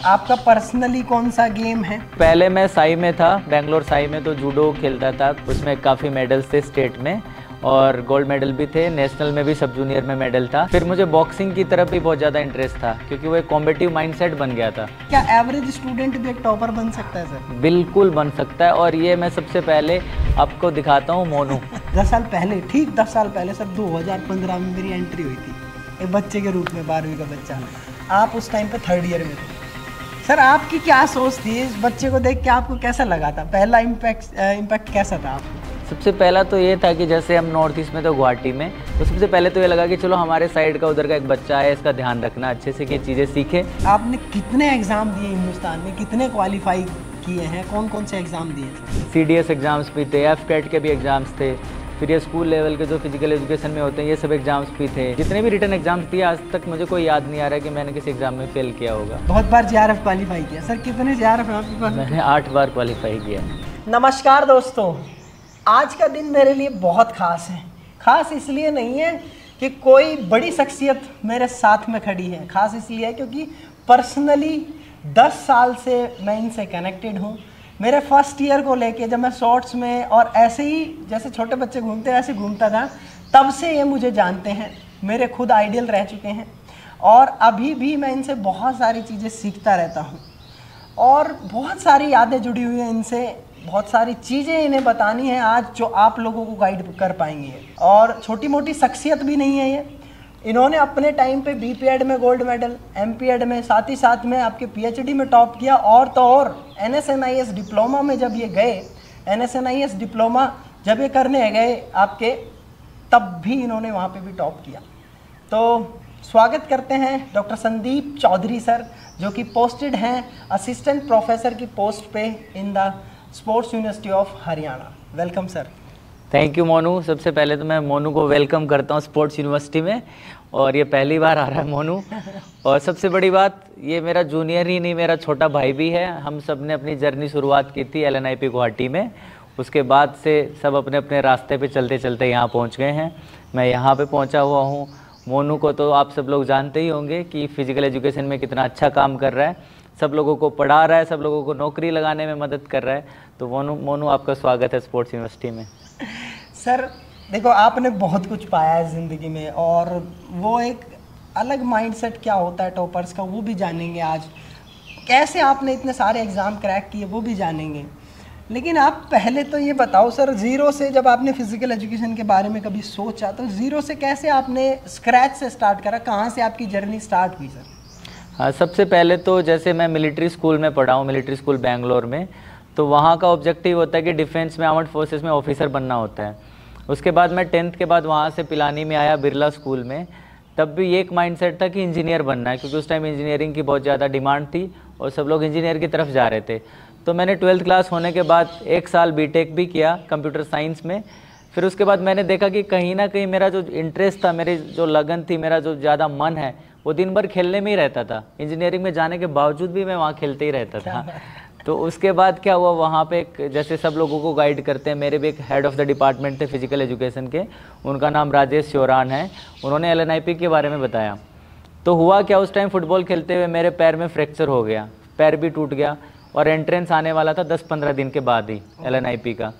आपका पर्सनली कौन सा गेम है? पहले मैं साई में था, बेंगलोर साई में, तो जूडो खेलता था। उसमें काफ़ी मेडल्स थे स्टेट में और गोल्ड मेडल भी थे। नेशनल में भी सब जूनियर में मेडल था। फिर मुझे बॉक्सिंग की तरफ भी बहुत ज़्यादा इंटरेस्ट था क्योंकि वो एक कॉम्पिटिटिव माइंडसेट बन गया था। क्या एवरेज स्टूडेंट भी एक टॉपर बन सकता है सर? बिल्कुल बन सकता है और ये मैं सबसे पहले आपको दिखाता हूँ मोनू। 10 साल पहले, ठीक 10 साल पहले सर, 2015 में मेरी एंट्री हुई थी एक बच्चे के रूप में, 12वीं का बच्चा। आप उस टाइम पे 3rd ईयर में थे सर। आपकी क्या सोच थी इस बच्चे को देख के? आपको कैसा लगा था? पहला इम्पैक्ट कैसा था आपको? सबसे पहला तो ये था कि जैसे हम नॉर्थ ईस्ट में तो गुवाहाटी में, तो सबसे पहले तो ये लगा कि चलो हमारे साइड का उधर का एक बच्चा है, इसका ध्यान रखना अच्छे से कि चीज़ें सीखे। आपने कितने एग्ज़ाम दिए हिंदुस्तान में? कितने क्वालिफाई किए हैं? कौन कौन से एग्ज़ाम दिए? CDS एग्ज़ाम्स भी थे, FCAT के भी एग्ज़ाम्स थे, फिर ये स्कूल लेवल के जो फिजिकल एजुकेशन में होते हैं ये सब एग्ज़ाम्स भी थे। जितने भी रिटन एग्ज़ाम्स दिए आज तक मुझे कोई याद नहीं आ रहा है कि मैंने किसी एग्ज़ाम में फेल किया होगा। बहुत बार JRF क्वालिफाई किया सर? कितने JRF हैं आपके पास? मैंने 8 बार क्वालिफाई किया। नमस्कार दोस्तों, आज का दिन मेरे लिए बहुत ख़ास है। ख़ास इसलिए नहीं है कि कोई बड़ी शख्सियत मेरे साथ में खड़ी है, ख़ास इसलिए है क्योंकि पर्सनली 10 साल से मैं इनसे कनेक्टेड हूँ। मेरे फर्स्ट ईयर को लेके जब मैं शॉर्ट्स में और ऐसे ही जैसे छोटे बच्चे घूमते हैं ऐसे घूमता था, तब से ये मुझे जानते हैं, मेरे खुद आइडियल रह चुके हैं और अभी भी मैं इनसे बहुत सारी चीज़ें सीखता रहता हूँ और बहुत सारी यादें जुड़ी हुई हैं इनसे। बहुत सारी चीज़ें इन्हें बतानी है आज जो आप लोगों को गाइड कर पाएंगे। और छोटी मोटी शख्सियत भी नहीं है ये। इन्होंने अपने टाइम पे BPED में गोल्ड मेडल, MPED में, साथ ही साथ में आपके PhD में टॉप किया। और तो और NSNIS डिप्लोमा में जब ये गए, NSNIS डिप्लोमा जब ये करने गए आपके, तब भी इन्होंने वहाँ पे भी टॉप किया। तो स्वागत करते हैं डॉक्टर संदीप चौधरी सर, जो कि पोस्टेड हैं असिस्टेंट प्रोफेसर की पोस्ट पे in the sports university of Haryana. Welcome sir. Thank you Monu. सबसे पहले तो मैं मोनू को वेलकम करता हूँ स्पोर्ट्स यूनिवर्सिटी में, और ये पहली बार आ रहा है मोनू। और सबसे बड़ी बात, ये मेरा जूनियर ही नहीं, मेरा छोटा भाई भी है। हम सब ने अपनी जर्नी शुरुआत की थी LNIP गुवाहाटी में, उसके बाद से सब अपने अपने रास्ते पे चलते चलते यहाँ पहुँच गए हैं। मैं यहाँ पे पहुँचा हुआ हूँ। मोनू को तो आप सब लोग जानते ही होंगे कि फ़िज़िकल एजुकेशन में कितना अच्छा काम कर रहा है, सब लोगों को पढ़ा रहा है, सब लोगों को नौकरी लगाने में मदद कर रहा है। तो मोनू आपका स्वागत है स्पोर्ट्स यूनिवर्सिटी में। सर देखो, आपने बहुत कुछ पाया है ज़िंदगी में और वो एक अलग माइंडसेट क्या होता है टॉपर्स का, वो भी जानेंगे आज। कैसे आपने इतने सारे एग्ज़ाम क्रैक किए वो भी जानेंगे। लेकिन आप पहले तो ये बताओ सर, ज़ीरो से जब आपने फ़िज़िकल एजुकेशन के बारे में कभी सोचा, तो ज़ीरो से कैसे आपने स्क्रैच से स्टार्ट करा? कहाँ से आपकी जर्नी स्टार्ट हुई सर? हाँ, सबसे पहले तो जैसे मैं मिलिट्री स्कूल में पढ़ा हूँ, मिलिट्री स्कूल बेंगलोर में, तो वहाँ का ऑब्जेक्टिव होता है कि डिफेंस में, आर्म्ड फोर्सेस में ऑफिसर बनना होता है। उसके बाद मैं 10th के बाद वहाँ से पिलानी में आया बिरला स्कूल में। तब भी एक माइंडसेट था कि इंजीनियर बनना है, क्योंकि उस टाइम इंजीनियरिंग की बहुत ज़्यादा डिमांड थी और सब लोग इंजीनियर की तरफ जा रहे थे। तो मैंने 12th क्लास होने के बाद 1 साल BTech भी किया कंप्यूटर साइंस में। फिर उसके बाद मैंने देखा कि कहीं ना कहीं मेरा जो इंटरेस्ट था, मेरी जो लगन थी, मेरा जो ज़्यादा मन है, वो दिन भर खेलने में ही रहता था। इंजीनियरिंग में जाने के बावजूद भी मैं वहाँ खेलते ही रहता था। तो उसके बाद क्या हुआ, वहाँ पे जैसे सब लोगों को गाइड करते हैं, मेरे भी एक हेड ऑफ़ द डिपार्टमेंट थे फिजिकल एजुकेशन के, उनका नाम राजेश चौरान है। उन्होंने LNIP के बारे में बताया। तो हुआ क्या, उस टाइम फुटबॉल खेलते हुए मेरे पैर में फ्रैक्चर हो गया, पैर भी टूट गया और एंट्रेंस आने वाला था 10-15 दिन के बाद ही LNIP का।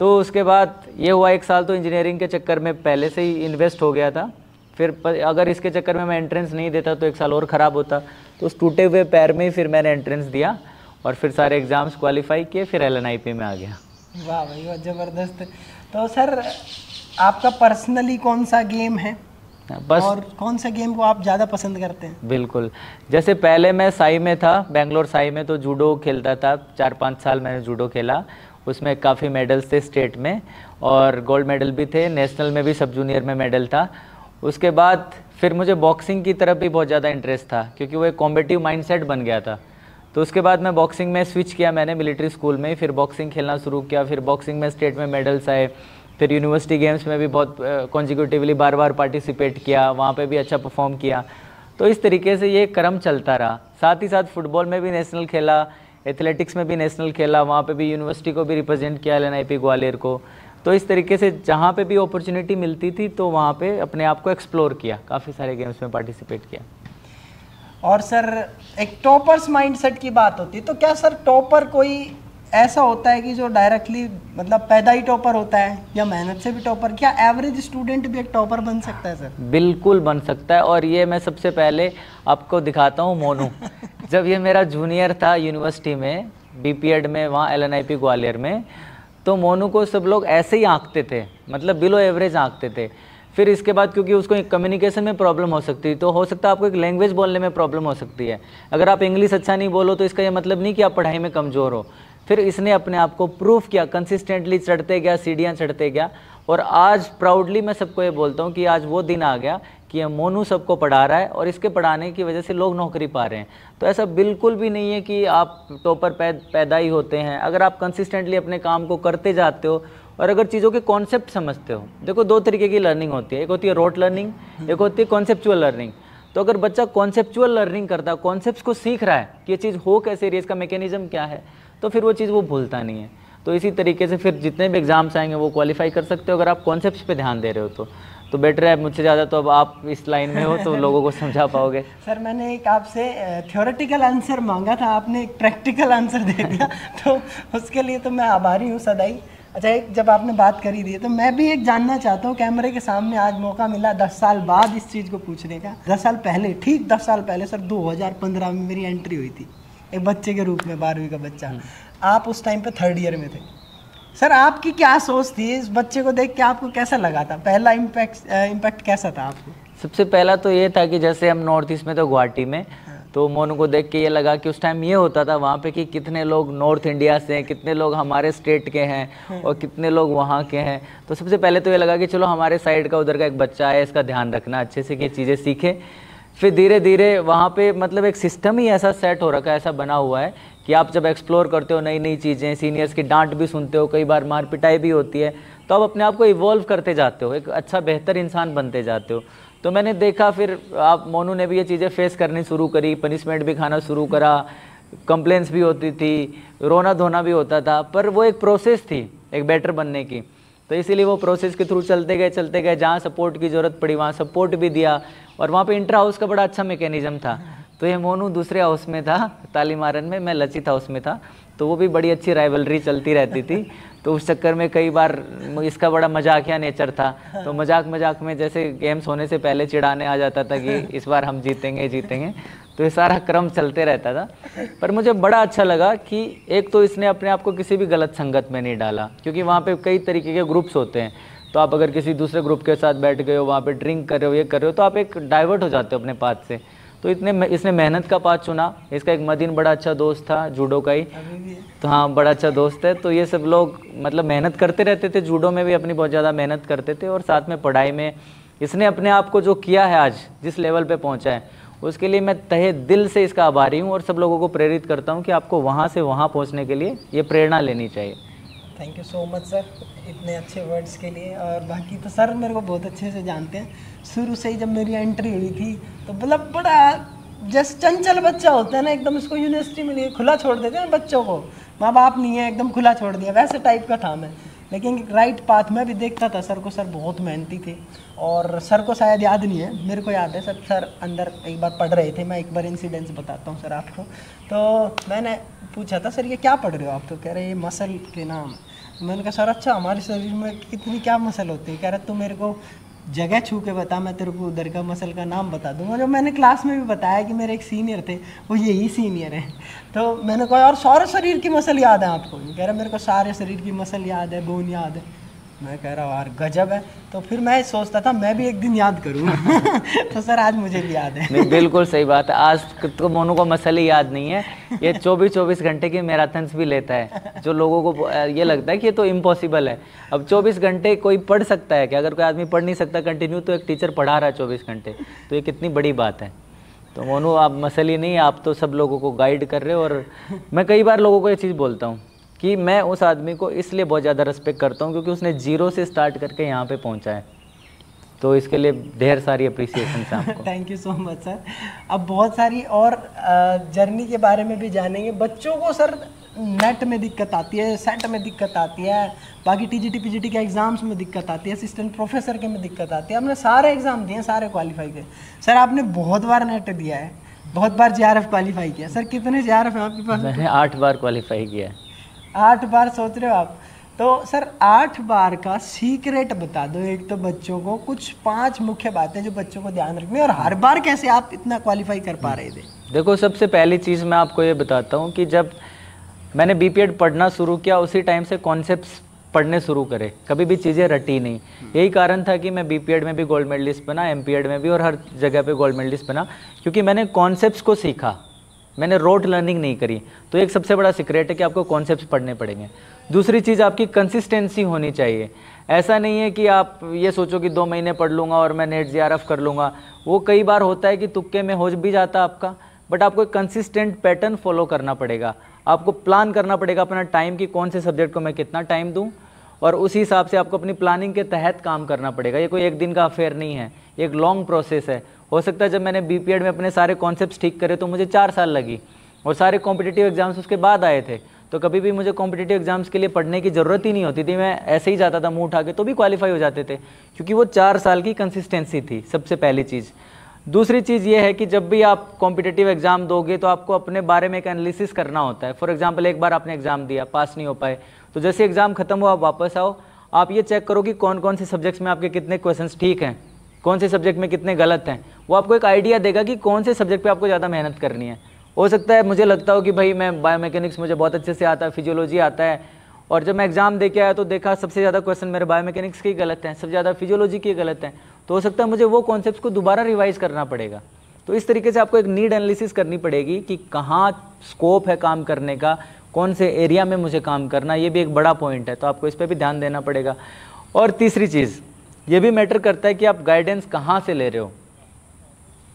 तो उसके बाद ये हुआ, 1 साल तो इंजीनियरिंग के चक्कर में पहले से ही इन्वेस्ट हो गया था। फिर अगर इसके चक्कर में मैं एंट्रेंस नहीं देता तो 1 साल और ख़राब होता। तो उस टूटे हुए पैर में ही फिर मैंने एंट्रेंस दिया और फिर सारे एग्ज़ाम्स क्वालिफाई किए, फिर LNIP में आ गया। वाह भाई वाह, ज़बरदस्त। तो सर आपका पर्सनली कौन सा गेम है बस, और कौन सा गेम को आप ज़्यादा पसंद करते हैं? बिल्कुल, जैसे पहले मैं साई में था, बेंगलोर साई में, तो जूडो खेलता था। 4-5 साल मैंने जूडो खेला। उसमें काफ़ी मेडल्स थे स्टेट में और गोल्ड मेडल भी थे। नेशनल में भी सब जूनियर में मेडल था। उसके बाद फिर मुझे बॉक्सिंग की तरफ भी बहुत ज़्यादा इंटरेस्ट था क्योंकि वो एक कॉम्पिटिटिव माइंडसेट बन गया था। तो उसके बाद मैं बॉक्सिंग में स्विच किया, मैंने मिलिट्री स्कूल में, फिर बॉक्सिंग खेलना शुरू किया। फिर बॉक्सिंग में स्टेट में मेडल्स आए। फिर यूनिवर्सिटी गेम्स में भी बहुत कॉन्जिक्यूटिवली बार पार्टिसिपेट किया, वहाँ पे भी अच्छा परफॉर्म किया। तो इस तरीके से ये क्रम चलता रहा। साथ ही साथ फुटबॉल में भी नेशनल खेला, एथलेटिक्स में भी नेशनल खेला, वहाँ पे भी यूनिवर्सिटी को भी रिप्रेजेंट किया, LNIP ग्वालियर को। तो इस तरीके से जहाँ पे भी अपॉर्चुनिटी मिलती थी तो वहाँ पे अपने आप को एक्सप्लोर किया, काफ़ी सारे गेम्स में पार्टिसिपेट किया। और सर एक टॉपर्स माइंडसेट की बात होती है, तो क्या सर टॉपर कोई ऐसा होता है कि जो डायरेक्टली मतलब पैदा ही टॉपर होता है या मेहनत से भी टॉपर, क्या एवरेज स्टूडेंट भी एक टॉपर बन सकता है सर? बिल्कुल बन सकता है। और ये मैं सबसे पहले आपको दिखाता हूँ मोनू। जब ये मेरा जूनियर था यूनिवर्सिटी में बीपीएड में, वहाँ LNIP ग्वालियर में, तो मोनू को सब लोग ऐसे ही आंकते थे, मतलब बिलो एवरेज आंकते थे। फिर इसके बाद क्योंकि उसको कम्युनिकेशन में प्रॉब्लम हो सकती है, तो हो सकता है आपको एक लैंग्वेज बोलने में प्रॉब्लम हो सकती है। अगर आप इंग्लिश अच्छा नहीं बोलो तो इसका ये मतलब नहीं कि आप पढ़ाई में कमज़ोर हो। फिर इसने अपने आप को प्रूफ किया, कंसिस्टेंटली चढ़ते गया, सीढ़ियाँ चढ़ते गया, और आज प्राउडली मैं सबको ये बोलता हूँ कि आज वो दिन आ गया कि ये मोनू सबको पढ़ा रहा है और इसके पढ़ाने की वजह से लोग नौकरी पा रहे हैं। तो ऐसा बिल्कुल भी नहीं है कि आप टॉपर पैदा ही होते हैं। अगर आप कंसिस्टेंटली अपने काम को करते जाते हो और अगर चीज़ों के कॉन्सेप्ट समझते हो, देखो 2 तरीके की लर्निंग होती है, एक होती है रोट लर्निंग, एक होती है कॉन्सेप्चुअल लर्निंग। तो अगर बच्चा कॉन्सेप्चुअल लर्निंग करता है, कॉन्सेप्ट्स को सीख रहा है कि ये चीज़ हो कैसे रही है, इसका मैकेनिज्म क्या है, तो फिर वो चीज़ वो भूलता नहीं है। तो इसी तरीके से फिर जितने भी एग्जाम्स आएंगे वो क्वालिफाई कर सकते हो अगर आप कॉन्सेप्ट्स पे ध्यान दे रहे हो तो बेटर है। मुझसे ज़्यादा तो अब आप इस लाइन में हो तो लोगों को समझा पाओगे। सर मैंने एक आपसे थ्योरेटिकल आंसर मांगा था, आपने एक प्रैक्टिकल आंसर दे दिया, तो उसके लिए तो मैं आभारी हूँ सदाई। अच्छा, एक जब आपने बात करी दी तो मैं भी एक जानना चाहता हूँ, कैमरे के सामने आज मौका मिला 10 साल बाद इस चीज़ को पूछने का। 10 साल पहले, ठीक 10 साल पहले सर 2015 में मेरी एंट्री हुई थी एक बच्चे के रूप में, 12वीं का बच्चा। आप उस टाइम पे 3rd ईयर में थे सर, आपकी क्या सोच थी इस बच्चे को देख के? आपको कैसा लगा था? पहला इम्पैक्ट कैसा था आपको? सबसे पहला तो ये था कि जैसे हम नॉर्थ ईस्ट में तो गुवाहाटी में, तो मोनू को देख के ये लगा कि उस टाइम ये होता था वहाँ पे कि कितने लोग नॉर्थ इंडिया से हैं, कितने लोग हमारे स्टेट के हैं और कितने लोग वहाँ के हैं। तो सबसे पहले तो ये लगा कि चलो हमारे साइड का उधर का एक बच्चा है, इसका ध्यान रखना अच्छे से कि चीज़ें सीखे। फिर धीरे धीरे वहाँ पे मतलब एक सिस्टम ही ऐसा सेट हो रखा है, ऐसा बना हुआ है कि आप जब एक्सप्लोर करते हो नई नई चीज़ें, सीनियर्स की डांट भी सुनते हो, कई बार मार पिटाई भी होती है, तो आप अपने आप को इवॉल्व करते जाते हो, एक अच्छा बेहतर इंसान बनते जाते हो। तो मैंने देखा फिर आप मोनू ने भी ये चीज़ें फेस करनी शुरू करी, पनिशमेंट भी खाना शुरू करा, कंप्लेंट्स भी होती थी, रोना धोना भी होता था, पर वो एक प्रोसेस थी एक बेटर बनने की। तो इसीलिए वो प्रोसेस के थ्रू चलते गए, जहाँ सपोर्ट की ज़रूरत पड़ी वहाँ सपोर्ट भी दिया। और वहाँ पे इंटर हाउस का बड़ा अच्छा मैकेनिज़्म था। तो ये मोनू दूसरे हाउस में था तालीमारन में, मैं लचित हाउस में था, तो वो भी बड़ी अच्छी राइवलरी चलती रहती थी। तो उस चक्कर में कई बार इसका बड़ा मजाकिया नेचर था, तो मजाक में जैसे गेम्स होने से पहले चिढ़ाने आ जाता था कि इस बार हम जीतेंगे। तो ये सारा क्रम चलते रहता था। पर मुझे बड़ा अच्छा लगा कि एक तो इसने अपने आप को किसी भी गलत संगत में नहीं डाला, क्योंकि वहाँ पे कई तरीके के ग्रुप्स होते हैं। तो आप अगर किसी दूसरे ग्रुप के साथ बैठ गए हो, वहाँ पे ड्रिंक कर रहे हो, ये कर रहे हो, तो आप एक डाइवर्ट हो जाते हो अपने पाथ से। तो इसने मेहनत का पाथ चुना। इसका एक मदीन बड़ा अच्छा दोस्त था जूडो का ही, तो हाँ बड़ा अच्छा दोस्त है। तो ये सब लोग मतलब मेहनत करते रहते थे, जूडो में भी अपनी बहुत ज़्यादा मेहनत करते थे और साथ में पढ़ाई में। इसने अपने आप को जो किया है आज जिस लेवल पे पहुंचा है, उसके लिए मैं तहे दिल से इसका आभारी हूँ और सब लोगों को प्रेरित करता हूँ कि आपको वहाँ से वहाँ पहुँचने के लिए ये प्रेरणा लेनी चाहिए। Thank you so much sir इतने अच्छे वर्ड्स के लिए। और बाकी तो सर मेरे को बहुत अच्छे से जानते हैं, शुरू से ही जब मेरी एंट्री हुई थी तो मतलब बड़ा जैसे चंचल बच्चा होता है ना, एकदम इसको यूनिवर्सिटी में खुला छोड़ देते हैं बच्चों को, माँ बाप नहीं है एकदम खुला छोड़ दिया, वैसे टाइप का था मैं। लेकिन राइट पाथ में भी देखता था सर को, सर बहुत मेहनती थे। और सर को शायद याद नहीं है, मेरे को याद है सर अंदर एक बार पढ़ रहे थे, मैं एक बार इंसिडेंस बताता हूँ सर आपको। तो मैंने पूछा था सर ये क्या पढ़ रहे हो आप? तो कह रहे ये मसल के नाम। मैंने कहा सर अच्छा हमारे शरीर में कितनी क्या मसल होती है? कह रहा तू मेरे को जगह छू के बता, मैं तेरे को उधर का मसल का नाम बता दूंगा। जो मैंने क्लास में भी बताया कि मेरे एक सीनियर थे, वो यही सीनियर है। तो मैंने कहा और सारे शरीर की मसल याद है आपको? कह रहा मेरे को सारे शरीर की मसल याद है, बोन याद है। मैं कह रहा यार गजब है। तो फिर मैं सोचता था मैं भी एक दिन याद करूँगा। तो सर आज मुझे भी याद है। नहीं बिल्कुल सही बात है। आज तो मोनू को मसल ही याद नहीं है, ये 24-24 घंटे की मैराथन्स भी लेता है, जो लोगों को ये लगता है कि ये तो इम्पॉसिबल है। अब 24 घंटे कोई पढ़ सकता है कि अगर कोई आदमी पढ़ नहीं सकता कंटिन्यू, तो एक टीचर पढ़ा रहा है 24 घंटे, तो ये कितनी बड़ी बात है। तो मोनू आप मसल ही नहीं, आप तो सब लोगों को गाइड कर रहे हो। और मैं कई बार लोगों को ये चीज़ बोलता हूँ कि मैं उस आदमी को इसलिए बहुत ज़्यादा रिस्पेक्ट करता हूँ क्योंकि उसने जीरो से स्टार्ट करके यहाँ पे पहुँचा है। तो इसके लिए ढेर सारी अप्रिसिएशन है आपको। Thank you so much sir. अब बहुत सारी और जर्नी के बारे में भी जानेंगे। बच्चों को सर नेट में दिक्कत आती है, सेट में दिक्कत आती है, बाकी टीजीटी पीजीटी के एग्ज़ाम्स में दिक्कत आती है, असिस्टेंट प्रोफेसर के में दिक्कत आती है। हमने सारे एग्ज़ाम दिए, सारे क्वालिफाई के। सर आपने बहुत बार नेट दिया है, बहुत बार JRF क्वालिफाई किया। सर कितने JRF है आपके पास? मैंने 8 बार क्वालिफाई किया है। 8 बार सोच रहे हो आप? तो सर 8 बार का सीक्रेट बता दो एक तो बच्चों को, कुछ 5 मुख्य बातें जो बच्चों को ध्यान रखनी है, और हर बार कैसे आप इतना क्वालिफाई कर पा रहे थे? देखो, सबसे पहली चीज़ मैं आपको ये बताता हूँ कि जब मैंने BPED पढ़ना शुरू किया उसी टाइम से कॉन्सेप्ट्स पढ़ने शुरू करे, कभी भी चीज़ें रटी नहीं। यही कारण था कि मैं BPED में भी गोल्ड मेडलिस्ट बना, MPED में भी, और हर जगह पे गोल्ड मेडलिस्ट बना, क्योंकि मैंने कॉन्सेप्ट्स को सीखा, मैंने रोट लर्निंग नहीं करी। तो एक सबसे बड़ा सीक्रेट है कि आपको कॉन्सेप्ट्स पढ़ने पड़ेंगे। दूसरी चीज़, आपकी कंसिस्टेंसी होनी चाहिए। ऐसा नहीं है कि आप ये सोचो कि 2 महीने पढ़ लूँगा और मैं नेट JRF कर लूँगा। वो कई बार होता है कि तुक्के में हो भी जाता आपका, बट आपको एक कंसिस्टेंट पैटर्न फॉलो करना पड़ेगा। आपको प्लान करना पड़ेगा अपना टाइम कि कौन से सब्जेक्ट को मैं कितना टाइम दूँ, और उसी हिसाब से आपको अपनी प्लानिंग के तहत काम करना पड़ेगा। ये कोई एक दिन का अफेयर नहीं है, एक लॉन्ग प्रोसेस है। हो सकता है जब मैंने BPED में अपने सारे कॉन्सेप्ट्स ठीक करे तो मुझे 4 साल लगी, और सारे कॉम्पिटिटिव एग्जाम्स उसके बाद आए थे। तो कभी भी मुझे कॉम्पिटिटिव एग्जाम्स के लिए पढ़ने की ज़रूरत ही नहीं होती थी, मैं ऐसे ही जाता था मुंह उठा के, तो भी क्वालिफाई हो जाते थे, क्योंकि वो 4 साल की कंसिस्टेंसी थी। सबसे पहली चीज़। दूसरी चीज़ ये है कि जब भी आप कॉम्पिटिटिव एग्जाम दोगे तो आपको अपने बारे में एक एनालिसिस करना होता है। फॉर एग्जाम्पल, एक बार आपने एग्जाम दिया, पास नहीं हो पाए, तो जैसे एग्जाम खत्म हुआ आप वापस आओ, आप ये चेक करो कि कौन कौन से सब्जेक्ट्स में आपके कितने क्वेश्चंस ठीक हैं, कौन से सब्जेक्ट में कितने गलत हैं। वो आपको एक आइडिया देगा कि कौन से सब्जेक्ट पे आपको ज़्यादा मेहनत करनी है। हो सकता है मुझे लगता हो कि भाई मैं बायोमैकेनिक्स मुझे बहुत अच्छे से आता है, फिजियोलॉजी आता है, और जब मैं एग्जाम दे के आया तो देखा सबसे ज़्यादा क्वेश्चन मेरे बायोमैकेनिक्स के ही गलत हैं, सबसे ज़्यादा फिजियोलॉजी के गलत हैं। तो हो सकता है मुझे वो कॉन्सेप्ट्स को दोबारा रिवाइज करना पड़ेगा। तो इस तरीके से आपको एक नीड एनालिसिस करनी पड़ेगी कि कहाँ स्कोप है काम करने का, कौन से एरिया में मुझे काम करना, ये भी एक बड़ा पॉइंट है। तो आपको इस पर भी ध्यान देना पड़ेगा। और तीसरी चीज़, ये भी मैटर करता है कि आप गाइडेंस कहाँ से ले रहे हो,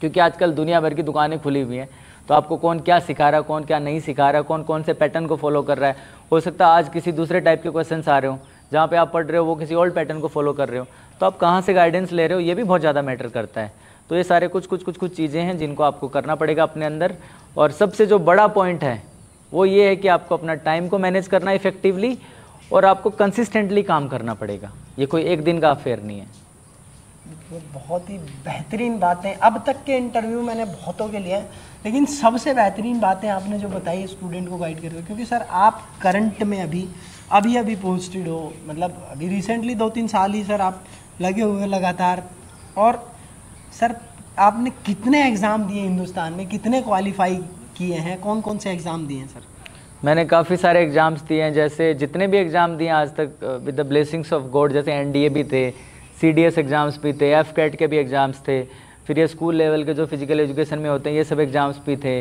क्योंकि आजकल दुनिया भर की दुकानें खुली हुई हैं, तो आपको कौन क्या सिखा रहा है, कौन क्या नहीं सिखा रहा है, कौन कौन से पैटर्न को फॉलो कर रहा है। हो सकता है आज किसी दूसरे टाइप के क्वेश्चंस आ रहे हो, जहाँ पे आप पढ़ रहे हो वो किसी ओल्ड पैटर्न को फॉलो कर रहे हो। तो आप कहाँ से गाइडेंस ले रहे हो, ये भी बहुत ज़्यादा मैटर करता है। तो ये सारे कुछ चीज़ें हैं जिनको आपको करना पड़ेगा अपने अंदर। और सबसे जो बड़ा पॉइंट है वो ये है कि आपको अपना टाइम को मैनेज करना इफेक्टिवली, और आपको कंसिस्टेंटली काम करना पड़ेगा। ये कोई एक दिन का अफेयर नहीं है। बहुत ही बेहतरीन बातें, अब तक के इंटरव्यू मैंने बहुतों के लिए, लेकिन सबसे बेहतरीन बातें आपने जो बताई स्टूडेंट को गाइड कर रहे हो। क्योंकि सर आप करंट में अभी पोस्टेड हो, मतलब अभी रिसेंटली 2-3 साल ही सर आप लगे हुए लगातार। और सर आपने कितने एग्ज़ाम दिए हिंदुस्तान में, कितने क्वालिफाई किए हैं, कौन कौन से एग्ज़ाम दिए हैं सर? मैंने काफ़ी सारे एग्ज़ाम्स दिए हैं, जैसे जितने भी एग्ज़ाम दिए आज तक with the blessings of God, जैसे NDA भी थे, CDS एग्ज़ाम्स भी थे, FCAT के भी एग्ज़ाम्स थे, फिर ये स्कूल लेवल के जो फिजिकल एजुकेशन में होते हैं ये सब एग्ज़ाम्स भी थे,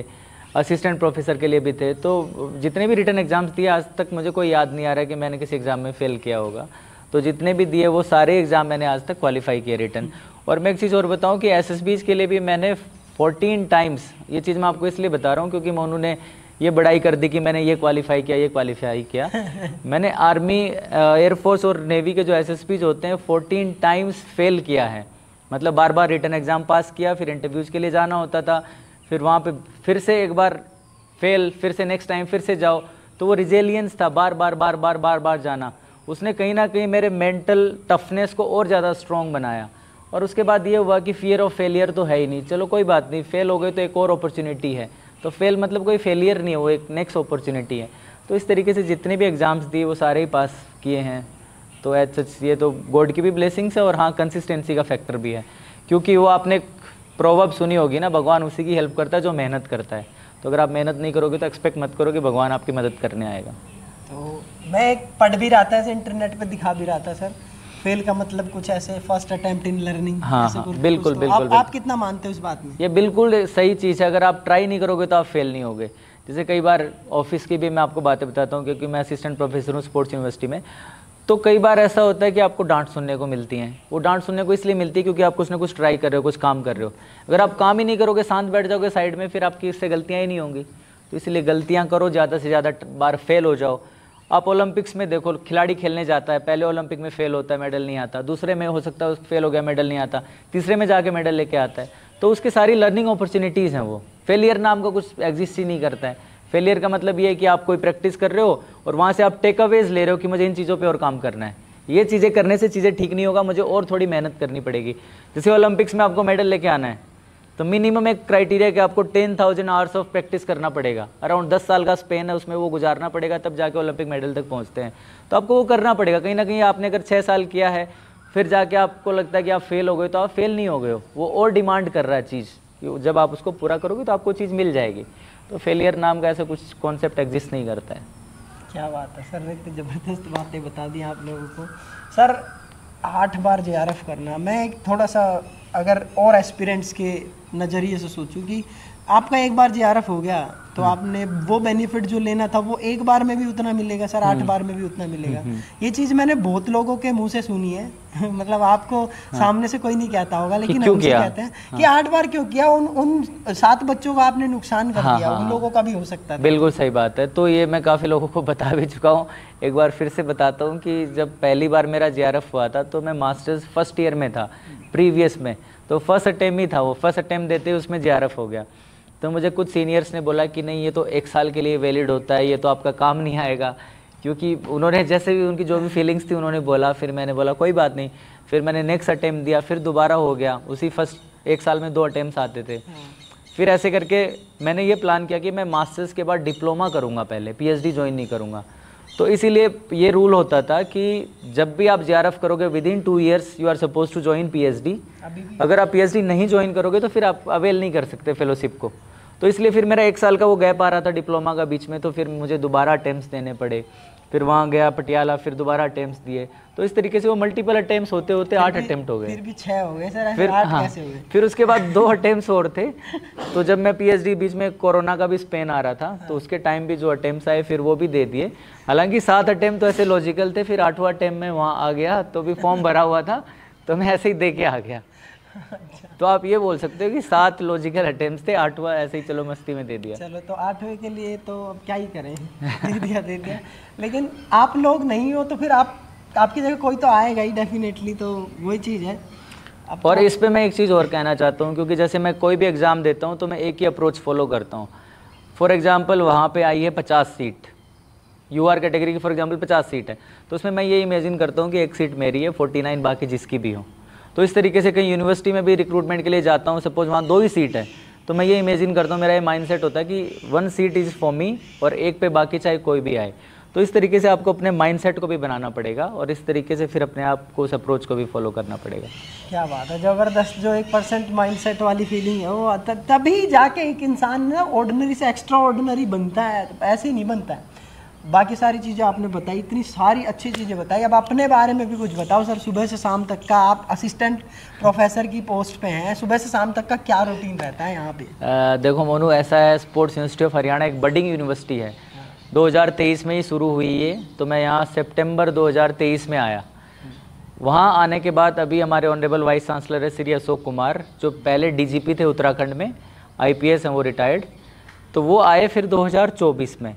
असिस्टेंट प्रोफेसर के लिए भी थे। तो जितने भी रिटन एग्ज़ाम्स दिए आज तक मुझे कोई याद नहीं आ रहा है कि मैंने किसी एग्ज़ाम में फ़ेल किया होगा। तो जितने भी दिए वो सारे एग्ज़ाम मैंने आज तक क्वालिफाई किए रिटन। और मैं एक चीज़ और बताऊँ कि SSBs के लिए भी मैंने 14 टाइम्स, ये चीज़ मैं आपको इसलिए बता रहा हूँ क्योंकि मैं उन्होंने ये बड़ाई कर दी कि मैंने ये क्वालिफाई किया। मैंने आर्मी, एयरफोर्स और नेवी के जो SSBs होते हैं 14 टाइम्स फेल किया है। मतलब बार बार रिटन एग्ज़ाम पास किया, फिर इंटरव्यूज़ के लिए जाना होता था, फिर वहाँ पे फिर से एक बार फेल, फिर से नेक्स्ट टाइम फिर से जाओ। तो वो रिजेलियंस था, बार बार जाना, उसने कहीं ना कहीं मेरे मेंटल टफनेस को और ज़्यादा स्ट्रॉन्ग बनाया। और उसके बाद ये हुआ कि फियर ऑफ फेलियर तो है ही नहीं, चलो कोई बात नहीं, फेल हो गए तो एक और अपॉर्चुनिटी है। तो फेल मतलब कोई फेलियर नहीं है, वो एक नेक्स्ट अपॉर्चुनिटी है। तो इस तरीके से जितने भी एग्ज़ाम्स दिए वो सारे ही पास किए हैं। तो एज सच ये तो गॉड की भी ब्लेसिंग्स है, और हाँ कंसिस्टेंसी का फैक्टर भी है, क्योंकि वो आपने प्रोवर्ब सुनी होगी ना, भगवान उसी की हेल्प करता है जो मेहनत करता है। तो अगर आप मेहनत नहीं करोगे तो एक्सपेक्ट मत करो कि भगवान आपकी मदद करने आएगा। तो मैं एक पढ़ भी रहा था, ऐसे इंटरनेट पे दिखा भी रहा था सर, फेल का मतलब कुछ ऐसे फर्स्ट अटेम्प्ट इन लर्निंग। हाँ, बिल्कुल। आप कितना मानते हो इस बात में? ये बिल्कुल सही चीज़ है। अगर आप ट्राई नहीं करोगे तो आप फेल नहीं होगे। जैसे कई बार ऑफिस की भी मैं आपको बातें बताता हूँ, क्योंकि मैं असिस्टेंट प्रोफेसर हूँ स्पोर्ट्स यूनिवर्सिटी में। तो कई बार ऐसा होता है कि आपको डांट सुनने को मिलती हैं। वो डांट सुनने को इसलिए मिलती है क्योंकि आप कुछ ना कुछ ट्राई कर रहे हो, कुछ काम कर रहे हो। अगर आप काम ही नहीं करोगे, शांत बैठ जाओगे साइड में, फिर आपकी इससे गलतियाँ ही नहीं होंगी। तो इसलिए गलतियाँ करो, ज़्यादा से ज़्यादा बार फेल हो जाओ। आप ओलंपिक्स में देखो, खिलाड़ी खेलने जाता है, पहले ओलंपिक में फेल होता है, मेडल नहीं आता, दूसरे में हो सकता है फेल हो गया, मेडल नहीं आता, तीसरे में जाके मेडल लेके आता है। तो उसकी सारी लर्निंग अपॉर्चुनिटीज़ हैं। वो फेलियर नाम का कुछ एग्जिस्ट ही नहीं करता है। फेलियर का मतलब ये है कि आप कोई प्रैक्टिस कर रहे हो और वहाँ से आप टेक अवेज ले रहे हो कि मुझे इन चीज़ों पे और काम करना है, ये चीज़ें करने से चीज़ें ठीक नहीं होगा, मुझे और थोड़ी मेहनत करनी पड़ेगी। जैसे ओलंपिक्स में आपको मेडल लेके आना है, तो मिनिमम एक क्राइटेरिया कि आपको 10,000 आवर्स ऑफ प्रैक्टिस करना पड़ेगा, अराउंड 10 साल का स्पेन है उसमें वो गुजारना पड़ेगा, तब जाके ओलंपिक मेडल तक पहुंचते हैं। तो आपको वो करना पड़ेगा। कहीं ना कहीं आपने अगर 6 साल किया है फिर जाके आपको लगता है कि आप फेल हो गए, तो आप फेल नहीं हो गए हो, वो और डिमांड कर रहा है चीज़। जब आप उसको पूरा करोगे तो आपको चीज़ मिल जाएगी। तो फेलियर नाम का ऐसा कुछ कॉन्सेप्ट एग्जिस्ट नहीं करता है। क्या बात है सर, एक तो ज़बरदस्त बातें बता दी आप लोगों को। सर 8 बार JRF करना, मैं एक थोड़ा सा अगर और एस्पिरेंट्स के नज़रिए से सोचूं कि आपका एक बार JRF हो गया तो आपने वो बेनिफिट जो लेना था वो एक बार में भी उतना मिलेगा सर, 8 बार में भी उतना मिलेगा। ये चीज़ मैंने बहुत लोगों के मुंह से सुनी है मतलब आपको सामने से कोई नहीं कहता होगा, लेकिन हमसे कहते हैं कि 8 बार क्यों किया, उन 7 बच्चों का आपने नुकसान कर दिया, उन लोगों का भी हो सकता है। बिल्कुल सही बात है। तो ये मैं काफ़ी लोगों को बता भी चुका हूँ, एक बार फिर से बताता हूँ कि जब पहली बार मेरा JRF हुआ था तो मैं मास्टर्स फर्स्ट ईयर में था प्रीवियस में, तो फर्स्ट अटेम्प्ट ही था वो, फर्स्ट अटेम्प्ट देते ही उसमें JRF हो गया। तो मुझे कुछ सीनियर्स ने बोला कि नहीं ये तो 1 साल के लिए वैलिड होता है, ये तो आपका काम नहीं आएगा, क्योंकि उन्होंने जैसे भी उनकी जो भी फीलिंग्स थी उन्होंने बोला। फिर मैंने बोला कोई बात नहीं, फिर मैंने नेक्स्ट अटेम्प्ट दिया, फिर दोबारा हो गया, उसी फर्स्ट 1 साल में 2 अटेम्प्ट्स आते थे। फिर ऐसे करके मैंने ये प्लान किया कि मैं मास्टर्स के बाद डिप्लोमा करूँगा, पहले PhD ज्वाइन नहीं करूँगा। तो इसीलिए ये रूल होता था कि जब भी आप JRF करोगे within 2 years you are suppose to join PhD। अगर आप PhD नहीं ज्वाइन करोगे तो फिर आप अवेल नहीं कर सकते फेलोशिप को। तो इसलिए फिर मेरा 1 साल का वो गैप आ रहा था डिप्लोमा का बीच में, तो फिर मुझे दोबारा अटेम्प्ट्स देने पड़े। फिर वहाँ गया पटियाला, फिर दोबारा अटेम्प्ट्स दिए। तो इस तरीके से वो मल्टीपल अटेम्प्ट्स होते होते 8 अटेम्प्ट हो गए, फिर भी 6 हो गए सर, फिर 8 कैसे हुए? फिर उसके बाद 2 अटेम्प्ट्स और थे। तो जब मैं PhD बीच में कोरोना का भी स्पेन आ रहा था, तो उसके टाइम भी जो अटेम्प्ट्स आए फिर वो भी दे दिए। हालांकि 7 अटेम्प्ट तो ऐसे लॉजिकल थे, फिर 8वां अटेम्प्ट में वहाँ आ गया, तो भी फॉर्म भरा हुआ था तो मैं ऐसे ही दे के आ गया। तो आप ये बोल सकते हो कि 7 लॉजिकल अटेम्प्ट्स थे, 8वां ऐसे ही चलो मस्ती में दे दिया। चलो तो 8वें के लिए तो अब क्या ही करें दे दिया। लेकिन आप लोग नहीं हो तो फिर आपकी जगह कोई तो आएगा ही डेफिनेटली, तो वही चीज़ है। और इस पे मैं एक चीज़ और कहना चाहता हूँ, क्योंकि जैसे मैं कोई भी एग्ज़ाम देता हूँ तो मैं एक ही अप्रोच फॉलो करता हूँ। फॉर एग्जांपल वहाँ पे आई है 50 सीट, UR कैटेगरी की फॉर एग्जांपल 50 सीट है, तो उसमें मैं ये इमेजिन करता हूँ कि 1 सीट मेरी है, 49 बाकी जिसकी भी हो। तो इस तरीके से कहीं यूनिवर्सिटी में भी रिक्रूटमेंट के लिए जाता हूँ, सपोज वहाँ 2 ही सीट है, तो मैं ये इमेजिन करता हूँ, मेरा ये माइंडसेट होता है कि 1 सीट इज़ फॉर मी और 1 पे बाकी चाहे कोई भी आए। तो इस तरीके से आपको अपने माइंडसेट को भी बनाना पड़ेगा और इस तरीके से फिर अपने आप को उस अप्रोच को भी फॉलो करना पड़ेगा। क्या बात है, ज़बरदस्त। जो 1% माइंडसेट वाली फीलिंग है वो तभी जाके एक इंसान ना ऑर्डिनरी से एक्स्ट्रा ऑर्डिनरी बनता है, तो ऐसे ही नहीं बनता है। बाकी सारी चीज़ें आपने बताई, इतनी सारी अच्छी चीज़ें बताई। अब अपने बारे में भी कुछ बताओ सर। सुबह से शाम तक का आप असिस्टेंट प्रोफेसर की पोस्ट पे हैं, सुबह से शाम तक का क्या रूटीन रहता है यहाँ पे? देखो मोनू, ऐसा है, स्पोर्ट्स यूनिवर्सिटी ऑफ हरियाणा एक बडिंग यूनिवर्सिटी है। 2023 में ही शुरू हुई ये, तो मैं यहाँ सितंबर 2023 में आया। वहाँ आने के बाद अभी हमारे ऑनरेबल वाइस चांसलर है श्री अशोक कुमार, जो पहले DGP थे उत्तराखंड में, IPS हैं वो रिटायर्ड, तो वो आए फिर 2024 में।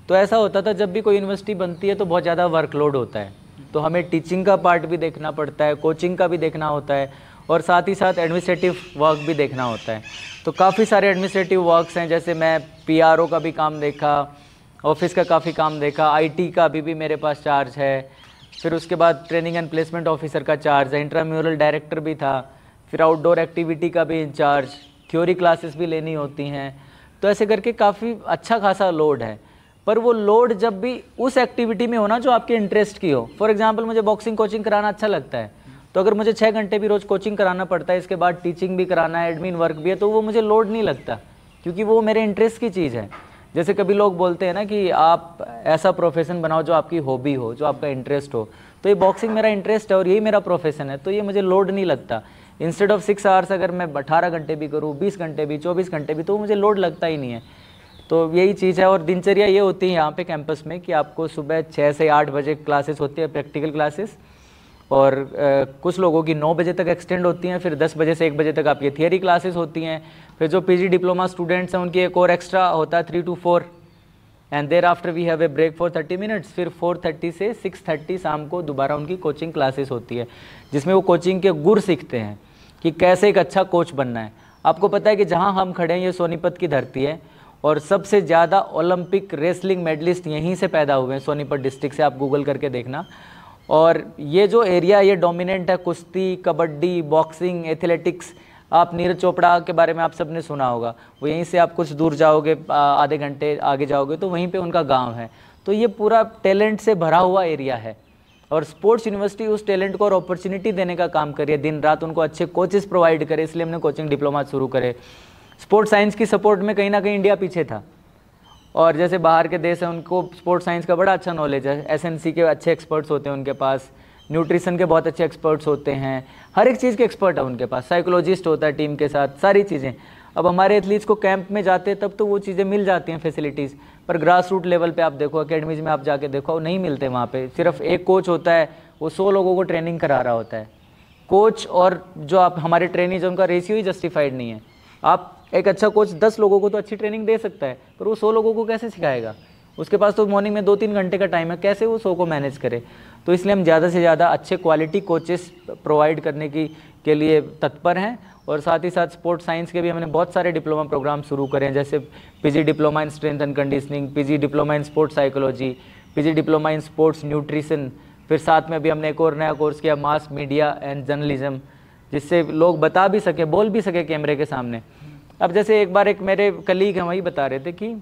तो ऐसा होता था जब भी कोई यूनिवर्सिटी बनती है तो बहुत ज़्यादा वर्कलोड होता है, तो हमें टीचिंग का पार्ट भी देखना पड़ता है, कोचिंग का भी देखना होता है और साथ ही साथ एडमिनिस्ट्रेटिव वर्क भी देखना होता है। तो काफ़ी सारे एडमिनिस्ट्रेटिव वर्क्स हैं, जैसे मैं PRO का भी काम देखा, ऑफिस का काफ़ी काम देखा, IT का भी मेरे पास चार्ज है, फिर उसके बाद ट्रेनिंग एंड प्लेसमेंट ऑफिसर का चार्ज है, इंट्राम्यूरल डायरेक्टर भी था, फिर आउटडोर एक्टिविटी का भी इंचार्ज, थ्योरी क्लासेस भी लेनी होती हैं। तो ऐसे करके काफ़ी अच्छा खासा लोड है। पर वो लोड जब भी उस एक्टिविटी में हो ना जो आपके इंटरेस्ट की हो। फॉर एग्जांपल मुझे बॉक्सिंग कोचिंग कराना अच्छा लगता है, तो अगर मुझे 6 घंटे भी रोज़ कोचिंग कराना पड़ता है, इसके बाद टीचिंग भी कराना है, एडमिन वर्क भी है, तो वो मुझे लोड नहीं लगता, क्योंकि वो मेरे इंटरेस्ट की चीज़ है। जैसे कभी लोग बोलते हैं ना कि आप ऐसा प्रोफेशन बनाओ जो आपकी हॉबी हो, जो आपका इंटरेस्ट हो, तो ये बॉक्सिंग मेरा इंटरेस्ट है और यही मेरा प्रोफेशन है, तो ये मुझे लोड नहीं लगता। इंस्टेड ऑफ 6 आवर्स अगर मैं 18 घंटे भी करूँ, 20 घंटे भी, 24 घंटे भी, तो मुझे लोड लगता ही नहीं है। तो यही चीज़ है। और दिनचर्या ये होती है यहाँ पे कैंपस में कि आपको सुबह 6 से 8 बजे क्लासेस होती है, प्रैक्टिकल क्लासेस, और कुछ लोगों की 9 बजे तक एक्सटेंड होती हैं, फिर 10 बजे से 1 बजे तक आपकी थियरी क्लासेस होती हैं। फिर जो PG डिप्लोमा स्टूडेंट्स हैं उनकी एक और एक्स्ट्रा होता है 3 to 4, and thereafter we have a break for 30 minutes. फिर 4:30 से 6:30 शाम को दोबारा उनकी कोचिंग क्लासेस होती है, जिसमें वो कोचिंग के गुर सीखते हैं कि कैसे एक अच्छा कोच बनना है। आपको पता है कि जहाँ हम खड़े हैं ये सोनीपत की धरती है और सबसे ज़्यादा ओलंपिक रेसलिंग मेडलिस्ट यहीं से पैदा हुए हैं, सोनीपत डिस्ट्रिक्ट से, आप गूगल करके देखना। और ये जो एरिया ये डोमिनेंट है कुश्ती, कबड्डी, बॉक्सिंग, एथलेटिक्स, आप नीरज चोपड़ा के बारे में आप सबने सुना होगा, वो यहीं से आप कुछ दूर जाओगे, आधे घंटे आगे जाओगे तो वहीं पे उनका गांव है। तो ये पूरा टैलेंट से भरा हुआ एरिया है और स्पोर्ट्स यूनिवर्सिटी उस टैलेंट को और अपॉर्चुनिटी देने का काम करिए, दिन रात उनको अच्छे कोचेस प्रोवाइड करे, इसलिए हमने कोचिंग डिप्लोमा शुरू करे। स्पोर्ट्स साइंस की सपोर्ट में कहीं ना कहीं इंडिया पीछे था, और जैसे बाहर के देश हैं उनको स्पोर्ट्स साइंस का बड़ा अच्छा नॉलेज है, एसएनसी के अच्छे एक्सपर्ट्स होते हैं उनके पास, न्यूट्रिशन के बहुत अच्छे एक्सपर्ट्स होते हैं, हर एक चीज़ के एक्सपर्ट है उनके पास, साइकोलॉजिस्ट होता है टीम के साथ, सारी चीज़ें। अब हमारे एथलीट्स को कैंप में जाते हैं तब तो वो चीज़ें मिल जाती हैं फैसिलिटीज़, पर ग्रास रूट लेवल पे आप देखो, अकेडमीज़ में आप जाके देखो, नहीं मिलते वहाँ पे। सिर्फ एक कोच होता है, वो 100 लोगों को ट्रेनिंग करा रहा होता है। कोच और जो आप हमारे ट्रेनीज, उनका रेशियो ही जस्टिफाइड नहीं है। आप एक अच्छा कोच 10 लोगों को तो अच्छी ट्रेनिंग दे सकता है, पर वो 100 लोगों को कैसे सिखाएगा? उसके पास तो मॉर्निंग में 2-3 घंटे का टाइम है, कैसे वो 100 को मैनेज करे? तो इसलिए हम ज़्यादा से ज़्यादा अच्छे क्वालिटी कोचेस प्रोवाइड करने के लिए तत्पर हैं। और साथ ही साथ स्पोर्ट्स साइंस के भी हमने बहुत सारे डिप्लोमा प्रोग्राम शुरू करे हैं, जैसे PG diploma in strength and conditioning, PG diploma in sports psychology, PG diploma in sports nutrition, फिर साथ में अभी हमने एक और नया कोर्स किया मास मीडिया एंड जर्नलिज्म, जिससे लोग बता भी सके, बोल भी सके कैमरे के सामने। अब जैसे एक बार एक मेरे कलीग हैं वही बता रहे थे कि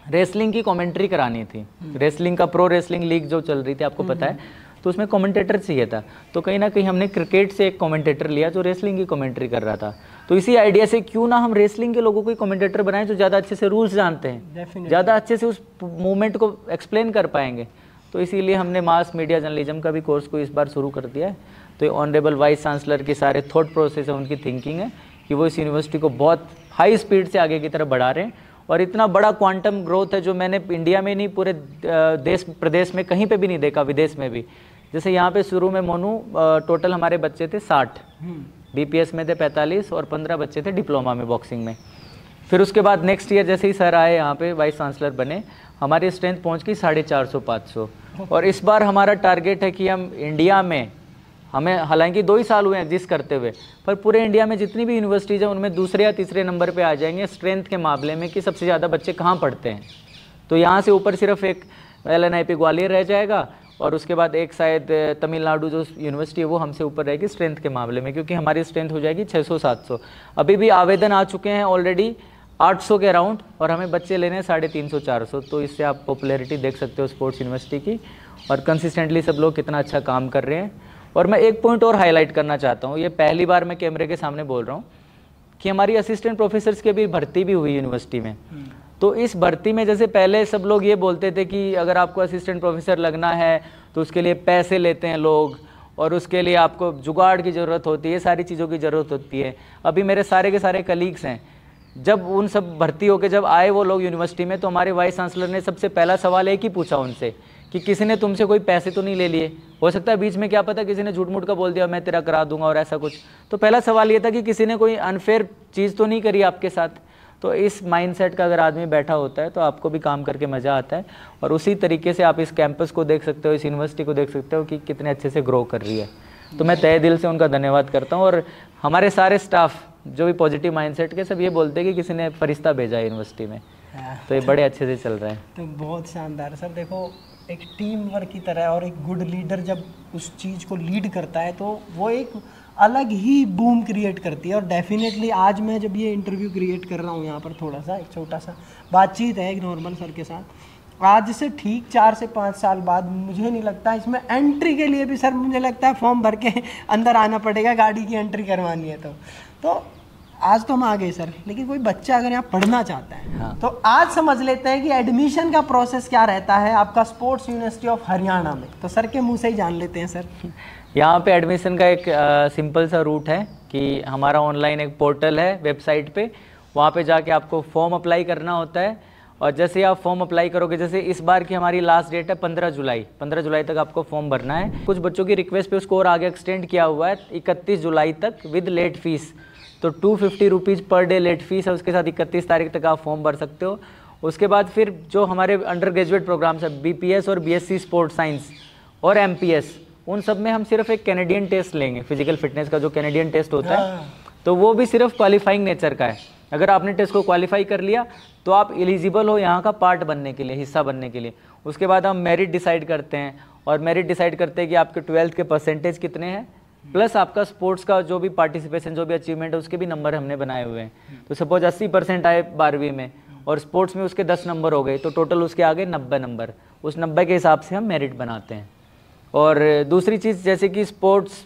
रेसलिंग की कमेंट्री करानी थी, रेसलिंग का प्रो रेसलिंग लीग जो चल रही थी आपको पता है, तो उसमें कमेंटेटर चाहिए था। तो कहीं ना कहीं हमने क्रिकेट से एक कमेंटेटर लिया जो रेसलिंग की कमेंट्री कर रहा था। तो इसी आइडिया से क्यों ना हम रेसलिंग के लोगों को ही कमेंटेटर बनाएं जो ज़्यादा अच्छे से रूल्स जानते हैं, ज़्यादा अच्छे से उस मूवमेंट को एक्सप्लेन कर पाएंगे। तो इसीलिए हमने मास मीडिया जर्नलिज्म का भी कोर्स को इस बार शुरू कर दिया है। तो ऑनरेबल वाइस चांसलर के सारे थॉट प्रोसेस है, उनकी थिंकिंग है कि वो इस यूनिवर्सिटी को बहुत हाई स्पीड से आगे की तरफ बढ़ा रहे हैं। और इतना बड़ा क्वांटम ग्रोथ है जो मैंने इंडिया में नहीं, पूरे देश प्रदेश में कहीं पे भी नहीं देखा, विदेश में भी। जैसे यहाँ पे शुरू में मोनू टोटल हमारे बच्चे थे 60, बीपीएस में थे 45 और 15 बच्चे थे डिप्लोमा में बॉक्सिंग में। फिर उसके बाद नेक्स्ट ईयर जैसे ही सर आए यहाँ पे वाइस चांसलर बने, हमारी स्ट्रेंथ पहुँच गई 450-500। और इस बार हमारा टारगेट है कि हम इंडिया में, हमें हालांकि 2 ही साल हुए एग्जिस्ट करते हुए, पर पूरे इंडिया में जितनी भी यूनिवर्सिटीज़ हैं उनमें दूसरे या तीसरे नंबर पे आ जाएंगे स्ट्रेंथ के मामले में कि सबसे ज़्यादा बच्चे कहाँ पढ़ते हैं। तो यहाँ से ऊपर सिर्फ एक LNIP ग्वालियर रह जाएगा और उसके बाद एक शायद तमिलनाडु जो यूनिवर्सिटी है वो हमसे ऊपर रहेगी स्ट्रेंथ के मामले में, क्योंकि हमारी स्ट्रेंथ हो जाएगी 600-700। अभी भी आवेदन आ चुके हैं ऑलरेडी 800 के अराउंड, और हमें बच्चे लेने हैं 350-400। तो इससे आप पॉपुलैरिटी देख सकते हो स्पोर्ट्स यूनिवर्सिटी की, और कंसिस्टेंटली सब लोग कितना अच्छा काम कर रहे हैं। और मैं एक पॉइंट और हाईलाइट करना चाहता हूँ, ये पहली बार मैं कैमरे के सामने बोल रहा हूँ कि हमारी असिस्टेंट प्रोफेसर्स की भी भर्ती भी हुई यूनिवर्सिटी में। तो इस भर्ती में जैसे पहले सब लोग ये बोलते थे कि अगर आपको असिस्टेंट प्रोफेसर लगना है तो उसके लिए पैसे लेते हैं लोग, और उसके लिए आपको जुगाड़ की ज़रूरत होती है, सारी चीज़ों की ज़रूरत होती है। अभी मेरे सारे के सारे कलीग्स हैं, जब उन सब भर्ती होकर जब आए वो लोग यूनिवर्सिटी में, तो हमारे वाइस चांसलर ने सबसे पहला सवाल एक ही पूछा उनसे कि किसी ने तुमसे कोई पैसे तो नहीं ले लिए? हो सकता है बीच में क्या पता किसी ने झूठ मूठ का बोल दिया मैं तेरा करा दूंगा और ऐसा कुछ। तो पहला सवाल ये था कि किसी ने कोई अनफेयर चीज़ तो नहीं करी आपके साथ। तो इस माइंडसेट का अगर आदमी बैठा होता है तो आपको भी काम करके मज़ा आता है, और उसी तरीके से आप इस कैंपस को देख सकते हो, इस यूनिवर्सिटी को देख सकते हो कि कितने अच्छे से ग्रो कर रही है। तो मैं तहे दिल से उनका धन्यवाद करता हूँ। और हमारे सारे स्टाफ जो भी पॉजिटिव माइंडसेट के, सब ये बोलते हैं कि किसी ने फरिश्ता भेजा है यूनिवर्सिटी में, तो ये बड़े अच्छे से चल रहा है। तो बहुत शानदार सर। देखो एक टीम वर्क की तरह, और एक गुड लीडर जब उस चीज़ को लीड करता है तो वो एक अलग ही बूम क्रिएट करती है। और डेफिनेटली आज मैं जब ये इंटरव्यू क्रिएट कर रहा हूँ यहाँ पर, थोड़ा सा एक छोटा सा बातचीत है एक नॉर्मल सर के साथ, आज से ठीक 4 से 5 साल बाद मुझे नहीं लगता इसमें एंट्री के लिए भी सर, मुझे लगता है फॉर्म भर के अंदर आना पड़ेगा, गाड़ी की एंट्री करवानी है। तो आज तो हम आ गए सर, लेकिन कोई बच्चा अगर यहाँ पढ़ना चाहता है, हाँ, तो आज समझ लेते हैं कि एडमिशन का प्रोसेस क्या रहता है आपका स्पोर्ट्स यूनिवर्सिटी ऑफ हरियाणा में। तो सर के मुंह से ही जान लेते हैं सर। यहाँ पे एडमिशन का एक सिंपल सा रूट है कि हमारा ऑनलाइन एक पोर्टल है वेबसाइट पे, वहाँ पे जाके आपको फॉर्म अप्लाई करना होता है। और जैसे आप फॉर्म अप्लाई करोगे, जैसे इस बार की हमारी लास्ट डेट है 15 जुलाई तक आपको फॉर्म भरना है। कुछ बच्चों की रिक्वेस्ट पे उसको और आगे एक्सटेंड किया हुआ है 31 जुलाई तक विद लेट फीस। तो 250 rupees per day late fees है, उसके साथ 31 तारीख तक आप फॉर्म भर सकते हो। उसके बाद फिर जो हमारे अंडर ग्रेजुएट प्रोग्राम्स है BPS और BSc स्पोर्ट्स साइंस और MPS, उन सब में हम सिर्फ एक कैनेडियन टेस्ट लेंगे, फिजिकल फिटनेस का जो कैनेडियन टेस्ट होता है, तो वो भी सिर्फ क्वालिफाइंग नेचर का है। अगर आपने टेस्ट को क्वालिफाई कर लिया तो आप एलिजिबल हो यहाँ का पार्ट बनने के लिए, हिस्सा बनने के लिए। उसके बाद हम मेरिट डिसाइड करते हैं, और मेरिट डिसाइड करते हैं कि आपके 12th के परसेंटेज कितने हैं, प्लस आपका स्पोर्ट्स का जो भी पार्टिसिपेशन, जो भी अचीवमेंट है, उसके भी नंबर हमने बनाए हुए हैं। तो सपोज 80% आए 12वीं में और स्पोर्ट्स में उसके 10 नंबर हो गए, तो टोटल उसके आगे 90 नंबर, उस 90 के हिसाब से हम मेरिट बनाते हैं। और दूसरी चीज़, जैसे कि स्पोर्ट्स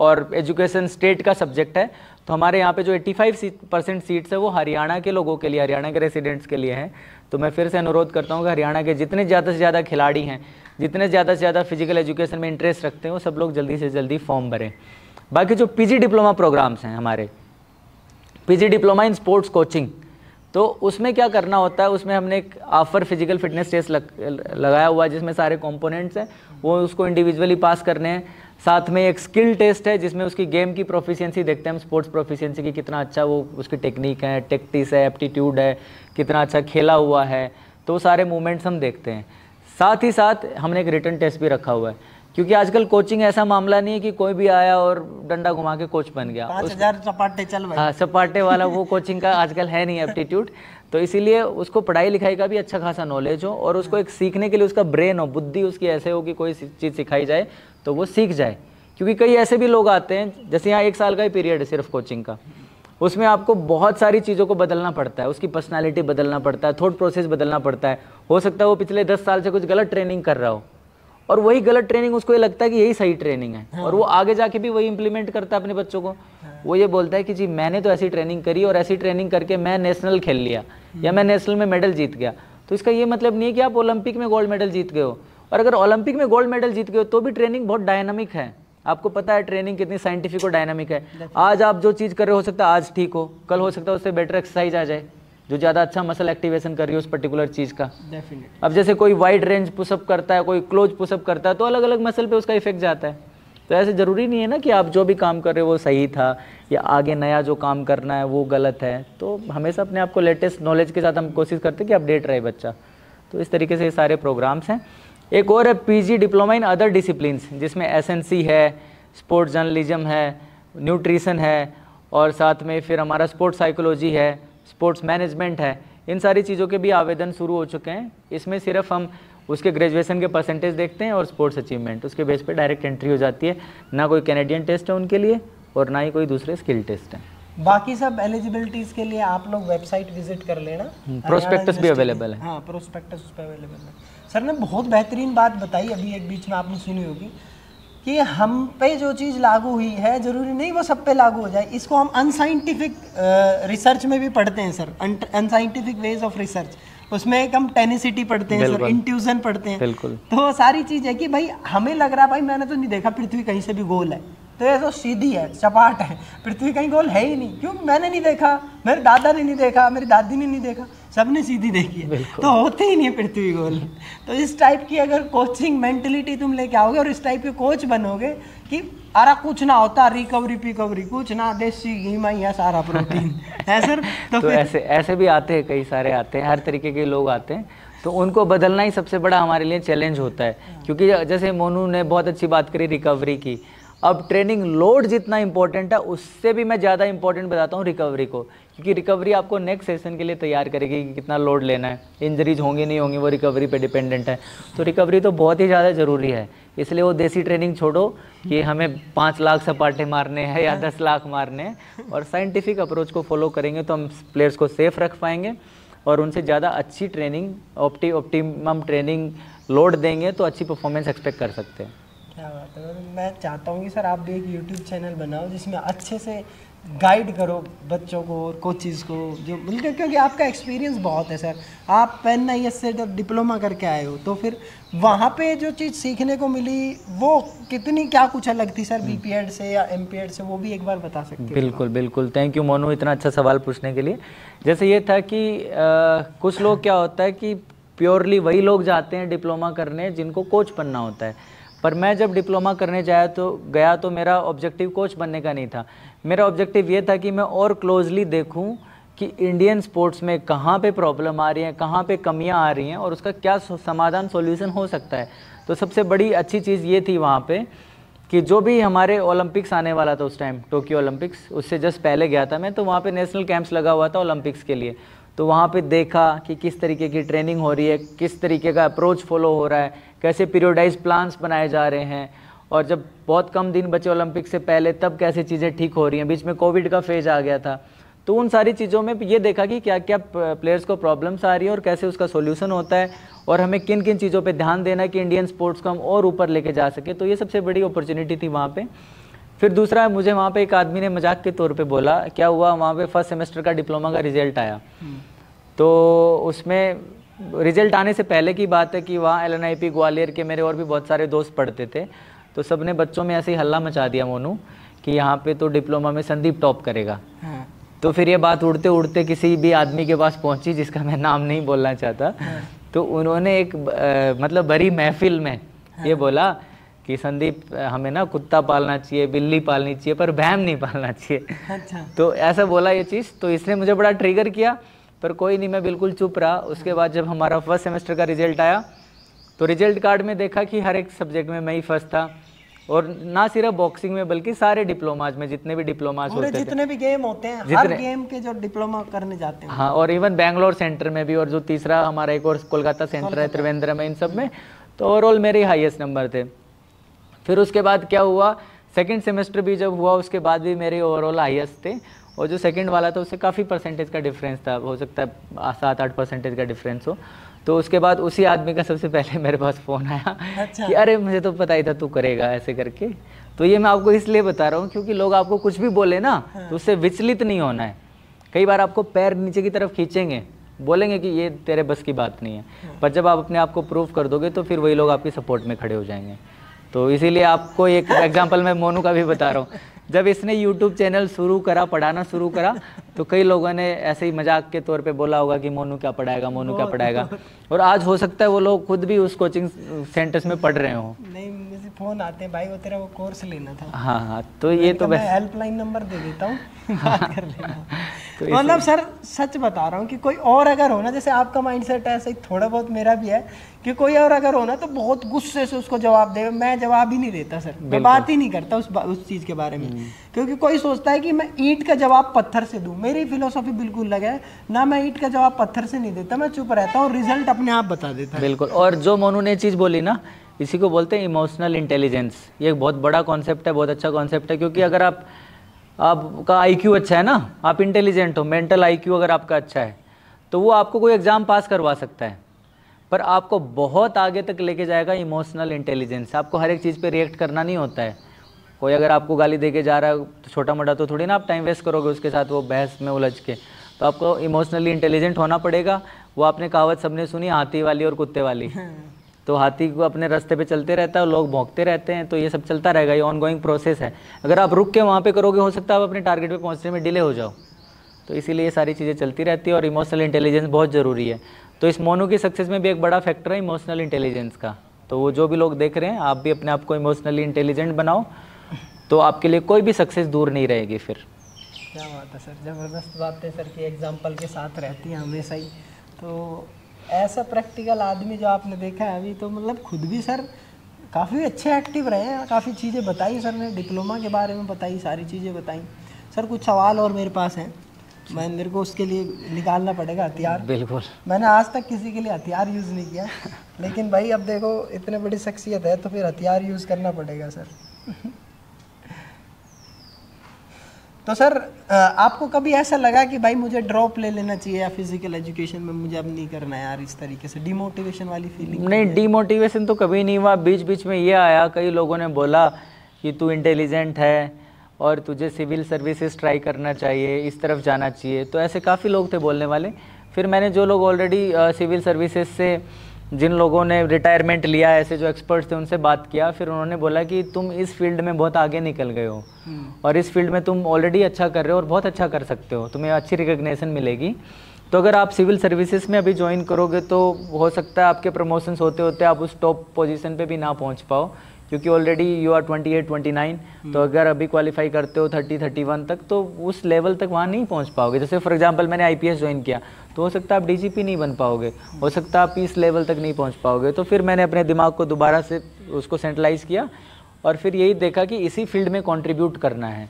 और एजुकेशन स्टेट का सब्जेक्ट है, तो हमारे यहाँ पे जो 85% सीट्स है वो हरियाणा के लोगों के लिए, हरियाणा के रेसिडेंट्स के लिए हैं। तो मैं फिर से अनुरोध करता हूँ कि हरियाणा के जितने ज़्यादा से ज़्यादा खिलाड़ी हैं, जितने ज़्यादा से ज़्यादा फिजिकल एजुकेशन में इंटरेस्ट रखते हैं, वो सब लोग जल्दी से जल्दी फॉर्म भरें। बाकी जो पीजी डिप्लोमा प्रोग्राम्स हैं हमारे, PG diploma in sports coaching, तो उसमें क्या करना होता है, उसमें हमने एक ऑफर फिजिकल फिटनेस टेस्ट लगाया हुआ है, जिसमें सारे कंपोनेंट्स हैं, वो उसको इंडिविजुअली पास करने हैं। साथ में एक स्किल टेस्ट है, जिसमें उसकी गेम की प्रोफिशिएंसी देखते हैं हम, स्पोर्ट्स प्रोफिशिएंसी की, कितना अच्छा वो उसकी टेक्निक है, टैक्टिस है, एप्टीट्यूड है, कितना अच्छा खेला हुआ है, तो सारे मूवमेंट्स हम देखते हैं। साथ ही साथ हमने एक रिटन टेस्ट भी रखा हुआ है, क्योंकि आजकल कोचिंग ऐसा मामला नहीं है कि कोई भी आया और डंडा घुमा के कोच बन गया, 5000 सपाटे चल भाई। हाँ, सपाटे वाला वो कोचिंग का आजकल है नहीं एप्टीट्यूड। तो इसीलिए उसको पढ़ाई लिखाई का भी अच्छा खासा नॉलेज हो, और उसको एक सीखने के लिए उसका ब्रेन हो, बुद्धि उसकी ऐसे हो कि कोई चीज़ सिखाई जाए तो वो सीख जाए। क्योंकि कई ऐसे भी लोग आते हैं, जैसे यहाँ 1 साल का ही पीरियड है सिर्फ कोचिंग का, उसमें आपको बहुत सारी चीज़ों को बदलना पड़ता है, उसकी पर्सनालिटी बदलना पड़ता है, थॉट प्रोसेस बदलना पड़ता है। हो सकता है वो पिछले 10 साल से कुछ गलत ट्रेनिंग कर रहा हो, और वही गलत ट्रेनिंग उसको ये लगता है कि यही सही ट्रेनिंग है, और वो आगे जाके भी वही इंप्लीमेंट करता है अपने बच्चों को। वो ये बोलता है कि जी मैंने तो ऐसी ट्रेनिंग करी और ऐसी ट्रेनिंग करके मैं नेशनल खेल लिया या मैं नेशनल में मेडल जीत गया। तो इसका ये मतलब नहीं है कि आप ओलंपिक में गोल्ड मेडल जीत गए हो, और अगर ओलंपिक में गोल्ड मेडल जीत गए हो तो भी ट्रेनिंग बहुत डायनामिक है। आपको पता है ट्रेनिंग कितनी साइंटिफिक और डायनामिक है। आज आप जो चीज़ कर रहे हो सकता है आज ठीक हो, कल हो सकता है उससे बेटर एक्सरसाइज आ जाए जो ज़्यादा अच्छा मसल एक्टिवेशन कर रही है उस पर्टिकुलर चीज़ का। अब जैसे कोई वाइड रेंज पुशअप करता है, कोई क्लोज पुशअप करता है, तो अलग अलग मसल पे उसका इफेक्ट जाता है। तो ऐसे ज़रूरी नहीं है ना कि आप जो भी काम कर रहे हो वो सही था या आगे नया जो काम करना है वो गलत है। तो हमेशा अपने आप को लेटेस्ट नॉलेज के साथ हम कोशिश करते हैं कि अपडेट रहे बच्चा। तो इस तरीके से ये सारे प्रोग्राम्स हैं। एक और है PG diploma in other disciplines, जिसमें एसएनसी है, स्पोर्ट्स जर्नलिज्म है, न्यूट्रिशन है, और साथ में फिर हमारा स्पोर्ट्स साइकोलॉजी है, स्पोर्ट्स मैनेजमेंट है। इन सारी चीज़ों के भी आवेदन शुरू हो चुके हैं। इसमें सिर्फ हम उसके ग्रेजुएशन के परसेंटेज देखते हैं और स्पोर्ट्स अचीवमेंट, उसके बेस पे डायरेक्ट एंट्री हो जाती है। ना कोई कैनेडियन टेस्ट है उनके लिए और ना ही कोई दूसरे स्किल टेस्ट है। बाकी सब एलिजिबिलिटीज के लिए आप लोग वेबसाइट विजिट कर लेना, प्रोस्पेक्टस भी अवेलेबल है। हाँ, प्रोस्पेक्टस उस पर अवेलेबल है। सर ने बहुत बेहतरीन बात बताई, अभी एक बीच में आपने सुनी होगी कि हम पे जो चीज़ लागू हुई है ज़रूरी नहीं वो सब पे लागू हो जाए। इसको हम अनसाइंटिफिक रिसर्च में भी पढ़ते हैं sir, unscientific ways of research. उसमें एक हम टेनिसिटी पढ़ते हैं सर, इंट्यूजन पढ़ते हैं। बिल्कुल। तो सारी चीज़ है कि भाई हमें लग रहा है भाई मैंने तो नहीं देखा पृथ्वी कहीं से भी गोल है, तो ये तो सीधी है, सपाट है, पृथ्वी कहीं गोल है ही नहीं। क्यों? मैंने नहीं देखा, मेरे दादा ने नहीं देखा, मेरी दादी ने नहीं देखा, सबने सीधी देखी है, तो होते ही नहीं है पृथ्वी गोल। तो इस टाइप की अगर कोचिंग मेंटलिटी तुम लेके आओगे और इस टाइप के कोच बनोगे कि अरे कुछ ना होता, रिकवरी पिकवरी कुछ ना, देसी घी में सारा प्रोटीन है सर। तो ऐसे भी आते हैं, कई सारे आते हैं, हर तरीके के लोग आते हैं। तो उनको बदलना ही सबसे बड़ा हमारे लिए चैलेंज होता है। क्योंकि जैसे मोनू ने बहुत अच्छी बात करी रिकवरी की, अब ट्रेनिंग लोड जितना इंपॉर्टेंट है उससे भी मैं ज़्यादा इंपॉर्टेंट बताता हूँ रिकवरी को, क्योंकि रिकवरी आपको नेक्स्ट सेशन के लिए तैयार करेगी कि कितना लोड लेना है, इंजरीज होंगी नहीं होंगी वो रिकवरी पे डिपेंडेंट है। तो रिकवरी तो बहुत ही ज़्यादा ज़रूरी है। इसलिए वो देसी ट्रेनिंग छोड़ो कि हमें 5 लाख सपाटे मारने हैं या 10 लाख मारने हैं, और साइंटिफिक अप्रोच को फॉलो करेंगे तो हम प्लेयर्स को सेफ रख पाएंगे और उनसे ज़्यादा अच्छी ट्रेनिंग, ऑप्टिमम ट्रेनिंग लोड देंगे तो अच्छी परफॉर्मेंस एक्सपेक्ट कर सकते हैं। क्या बात है। मैं चाहता हूँ कि सर आप भी एक यूट्यूब चैनल बनाओ जिसमें अच्छे से गाइड करो बच्चों को और कोचिज़ को, जो बिल्कुल, क्योंकि आपका एक्सपीरियंस बहुत है सर। आप PEN-IS से जब डिप्लोमा करके आए हो तो फिर वहाँ पे जो चीज़ सीखने को मिली वो कितनी क्या कुछ अलग थी सर BPED से या MPED से, वो भी एक बार बता सकते हैं? बिल्कुल बिल्कुल, थैंक यू मोनू इतना अच्छा सवाल पूछने के लिए। जैसे ये था कि कुछ लोग क्या होता है कि प्योरली वही लोग जाते हैं डिप्लोमा करने जिनको कोच बनना होता है, पर मैं जब डिप्लोमा करने गया तो मेरा ऑब्जेक्टिव कोच बनने का नहीं था। मेरा ऑब्जेक्टिव ये था कि मैं और क्लोजली देखूं कि इंडियन स्पोर्ट्स में कहाँ पे प्रॉब्लम आ रही है, कहाँ पे कमियां आ रही हैं और उसका क्या समाधान सॉल्यूशन हो सकता है। तो सबसे बड़ी अच्छी चीज़ ये थी वहाँ पे कि जो भी हमारे ओलंपिक्स आने वाला था उस टाइम, टोक्यो ओलंपिक्स, उससे जस्ट पहले गया था मैं, तो वहाँ पे नेशनल कैंप्स लगा हुआ था ओलंपिक्स के लिए। तो वहाँ पे देखा कि किस तरीके की ट्रेनिंग हो रही है, किस तरीके का अप्रोच फॉलो हो रहा है, कैसे पीरियोडाइज प्लान्स बनाए जा रहे हैं, और जब बहुत कम दिन बचे ओलंपिक से पहले तब कैसे चीज़ें ठीक हो रही हैं, बीच में कोविड का फेज आ गया था। तो उन सारी चीज़ों में ये देखा कि क्या क्या प्लेयर्स को प्रॉब्लम्स आ रही है और कैसे उसका सॉल्यूशन होता है और हमें किन किन चीज़ों पे ध्यान देना है कि इंडियन स्पोर्ट्स को हम और ऊपर लेके जा सके। तो ये सबसे बड़ी अपॉर्चुनिटी थी वहाँ पे। फिर दूसरा, मुझे वहाँ पे एक आदमी ने मजाक के तौर पे बोला, क्या हुआ वहाँ पे फर्स्ट सेमेस्टर का डिप्लोमा का रिजल्ट आया, तो उसमें रिजल्ट आने से पहले की बात है कि वहाँ LNIP ग्वालियर के मेरे और भी बहुत सारे दोस्त पढ़ते थे, तो सब ने बच्चों में ऐसे ही हल्ला मचा दिया मोनू कि यहाँ पे तो डिप्लोमा में संदीप टॉप करेगा। हाँ। तो फिर ये बात उड़ते उड़ते किसी भी आदमी के पास पहुँची जिसका मैं नाम नहीं बोलना चाहता। हाँ। तो उन्होंने एक मतलब बड़ी महफिल में ये बोला कि संदीप हमें ना कुत्ता पालना चाहिए, बिल्ली पालनी चाहिए, पर भैम नहीं पालना चाहिए। अच्छा। तो ऐसा बोला ये चीज़, तो इसने मुझे बड़ा ट्रिगर किया, पर कोई नहीं, मैं बिल्कुल चुप रहा। उसके बाद जब हमारा फर्स्ट सेमेस्टर का रिजल्ट आया तो रिजल्ट कार्ड में देखा कि हर एक सब्जेक्ट में मैं ही फर्स्ट था, और ना सिर्फ बॉक्सिंग में बल्कि सारे डिप्लोमाज में, जितने भी डिप्लोमाज होते थे, जितने भी गेम होते हैं, हर गेम के जो डिप्लोमा करने जाते हैं। हाँ, और इवन बेंगलोर सेंटर में भी, और जो तीसरा हमारा एक और कोलकाता सेंटर है त्रिवेंद्र में, इन सब में तो ओवरऑल मेरे हाईएस्ट नंबर थे। फिर उसके बाद क्या हुआ, सेकंड सेमेस्टर भी जब हुआ उसके बाद भी मेरे ओवरऑल हाईएस्ट थे, और जो सेकंड वाला था उससे काफ़ी परसेंटेज का डिफरेंस था, हो सकता है 7-8 परसेंटेज का डिफरेंस हो। तो उसके बाद उसी आदमी का सबसे पहले मेरे पास फ़ोन आया। अच्छा। कि अरे मुझे तो पता ही था तू करेगा ऐसे करके। तो ये मैं आपको इसलिए बता रहा हूँ क्योंकि लोग आपको कुछ भी बोले ना, हाँ। तो उससे विचलित नहीं होना है। कई बार आपको पैर नीचे की तरफ खींचेंगे, बोलेंगे कि ये तेरे बस की बात नहीं है, हाँ। पर जब आप अपने आप को प्रूव कर दोगे तो फिर वही लोग आपकी सपोर्ट में खड़े हो जाएंगे। तो इसीलिए आपको एक एग्जांपल मैं मोनू का भी बता रहा हूँ। जब इसने YouTube चैनल शुरू करा, पढ़ाना शुरू करा, तो कई लोगों ने ऐसे ही मजाक के तौर पे बोला होगा कि मोनू क्या पढ़ाएगा, मोनू क्या पढ़ाएगा, और आज हो सकता है वो लोग खुद भी उस कोचिंग सेंटर्स में पढ़ रहे हो। नहीं, मुझे फोन आते हैं, भाई वो तेरा वो कोर्स लेना था। हाँ हाँ, तो ये तो मैं हेल्पलाइन नंबर दे देता हूँ, बात कर लेना। तो मतलब सर सच बता रहा हूँ कि कोई और अगर हो ना, जैसे आपका माइंडसेट है, ऐसे ही थोड़ा बहुत मेरा भी है कि कोई और अगर हो ना तो बहुत गुस्से से उसको जवाब दे। मैं जवाब ही नहीं देता सर, मैं बात ही नहीं करता उस चीज़ के बारे में, क्योंकि कोई सोचता है कि मैं ईंट का जवाब पत्थर से दूं। मेरी फिलोसॉफी बिल्कुल अलग है ना, मैं ईंट का जवाब पत्थर से नहीं देता, मैं चुप रहता हूँ और रिजल्ट अपने आप बता देता है। बिल्कुल। और जो मोनू ने चीज़ बोली ना, इसी को बोलते हैं इमोशनल इंटेलिजेंस। ये एक बहुत बड़ा कॉन्सेप्ट है, बहुत अच्छा कॉन्सेप्ट है, क्योंकि अगर आपका IQ अच्छा है ना, आप इंटेलिजेंट हो, मेंटल IQ अगर आपका अच्छा है, तो वो आपको कोई एग्ज़ाम पास करवा सकता है, पर आपको बहुत आगे तक लेके जाएगा इमोशनल इंटेलिजेंस। आपको हर एक चीज़ पे रिएक्ट करना नहीं होता है। कोई अगर आपको गाली दे के जा रहा है तो छोटा मोटा तो थोड़ी ना आप टाइम वेस्ट करोगे उसके साथ वो बहस में उलझ के। तो आपको इमोशनली इंटेलिजेंट होना पड़ेगा। वो आपने कहावत सबने सुनी, हाथी वाली और कुत्ते वाली। तो हाथी को अपने रास्ते पे चलते रहता है और लोग भौंकते रहते हैं, तो ये सब चलता रहेगा, ये ऑनगोइंग प्रोसेस है। अगर आप रुक के वहाँ पे करोगे, हो सकता है आप अपने टारगेट पे पहुँचने में डिले हो जाओ। तो इसीलिए ये सारी चीज़ें चलती रहती है और इमोशनल इंटेलिजेंस बहुत ज़रूरी है। तो इस मोनू की सक्सेस में भी एक बड़ा फैक्टर है इमोशनल इंटेलिजेंस का। तो वो जो भी लोग देख रहे हैं, आप भी अपने आप को इमोशनली इंटेलिजेंट बनाओ, तो आपके लिए कोई भी सक्सेस दूर नहीं रहेगी। फिर क्या बात है सर, ज़बरदस्त बात है सर की एग्जाम्पल के साथ रहती है हमेशा ही। तो ऐसा प्रैक्टिकल आदमी जो आपने देखा है अभी, तो मतलब खुद भी सर काफ़ी अच्छे एक्टिव रहे हैं, काफ़ी चीज़ें बताई सर ने, डिप्लोमा के बारे में बताई, सारी चीज़ें बताई। सर कुछ सवाल और मेरे पास हैं, मेरे को उसके लिए निकालना पड़ेगा हथियार। बिल्कुल। मैंने आज तक किसी के लिए हथियार यूज़ नहीं किया, लेकिन भाई अब देखो इतने बड़ी शख्सियत है तो फिर हथियार यूज़ करना पड़ेगा सर। तो सर आपको कभी ऐसा लगा कि भाई मुझे ड्रॉप ले लेना चाहिए या फिजिकल एजुकेशन में मुझे अब नहीं करना है यार, इस तरीके से डिमोटिवेशन वाली फीलिंग? नहीं, डिमोटिवेशन तो कभी नहीं हुआ। बीच बीच में ये आया, कई लोगों ने बोला कि तू इंटेलिजेंट है और तुझे सिविल सर्विसेज ट्राई करना चाहिए, इस तरफ जाना चाहिए। तो ऐसे काफ़ी लोग थे बोलने वाले। फिर मैंने जो लोग ऑलरेडी सिविल सर्विसेज से, जिन लोगों ने रिटायरमेंट लिया, ऐसे जो एक्सपर्ट्स थे, उनसे बात किया। फिर उन्होंने बोला कि तुम इस फील्ड में बहुत आगे निकल गए हो और इस फील्ड में तुम ऑलरेडी अच्छा कर रहे हो और बहुत अच्छा कर सकते हो, तुम्हें अच्छी रिकग्निशन मिलेगी। तो अगर आप सिविल सर्विसेज में अभी ज्वाइन करोगे तो हो सकता है आपके प्रमोशंस होते होते आप उस टॉप पोजीशन पे भी ना पहुंच पाओ, क्योंकि ऑलरेडी यू आर 28-29। तो अगर अभी क्वालिफाई करते हो 30-31 तक, तो उस लेवल तक वहाँ नहीं पहुँच पाओगे। जैसे फॉर एग्जांपल मैंने IPS ज्वाइन किया, तो हो सकता है आप DGP नहीं बन पाओगे, हो सकता है आप इस लेवल तक नहीं पहुँच पाओगे। तो फिर मैंने अपने दिमाग को दोबारा से उसको सेंट्रलाइज़ किया और फिर यही देखा कि इसी फील्ड में कॉन्ट्रीब्यूट करना है,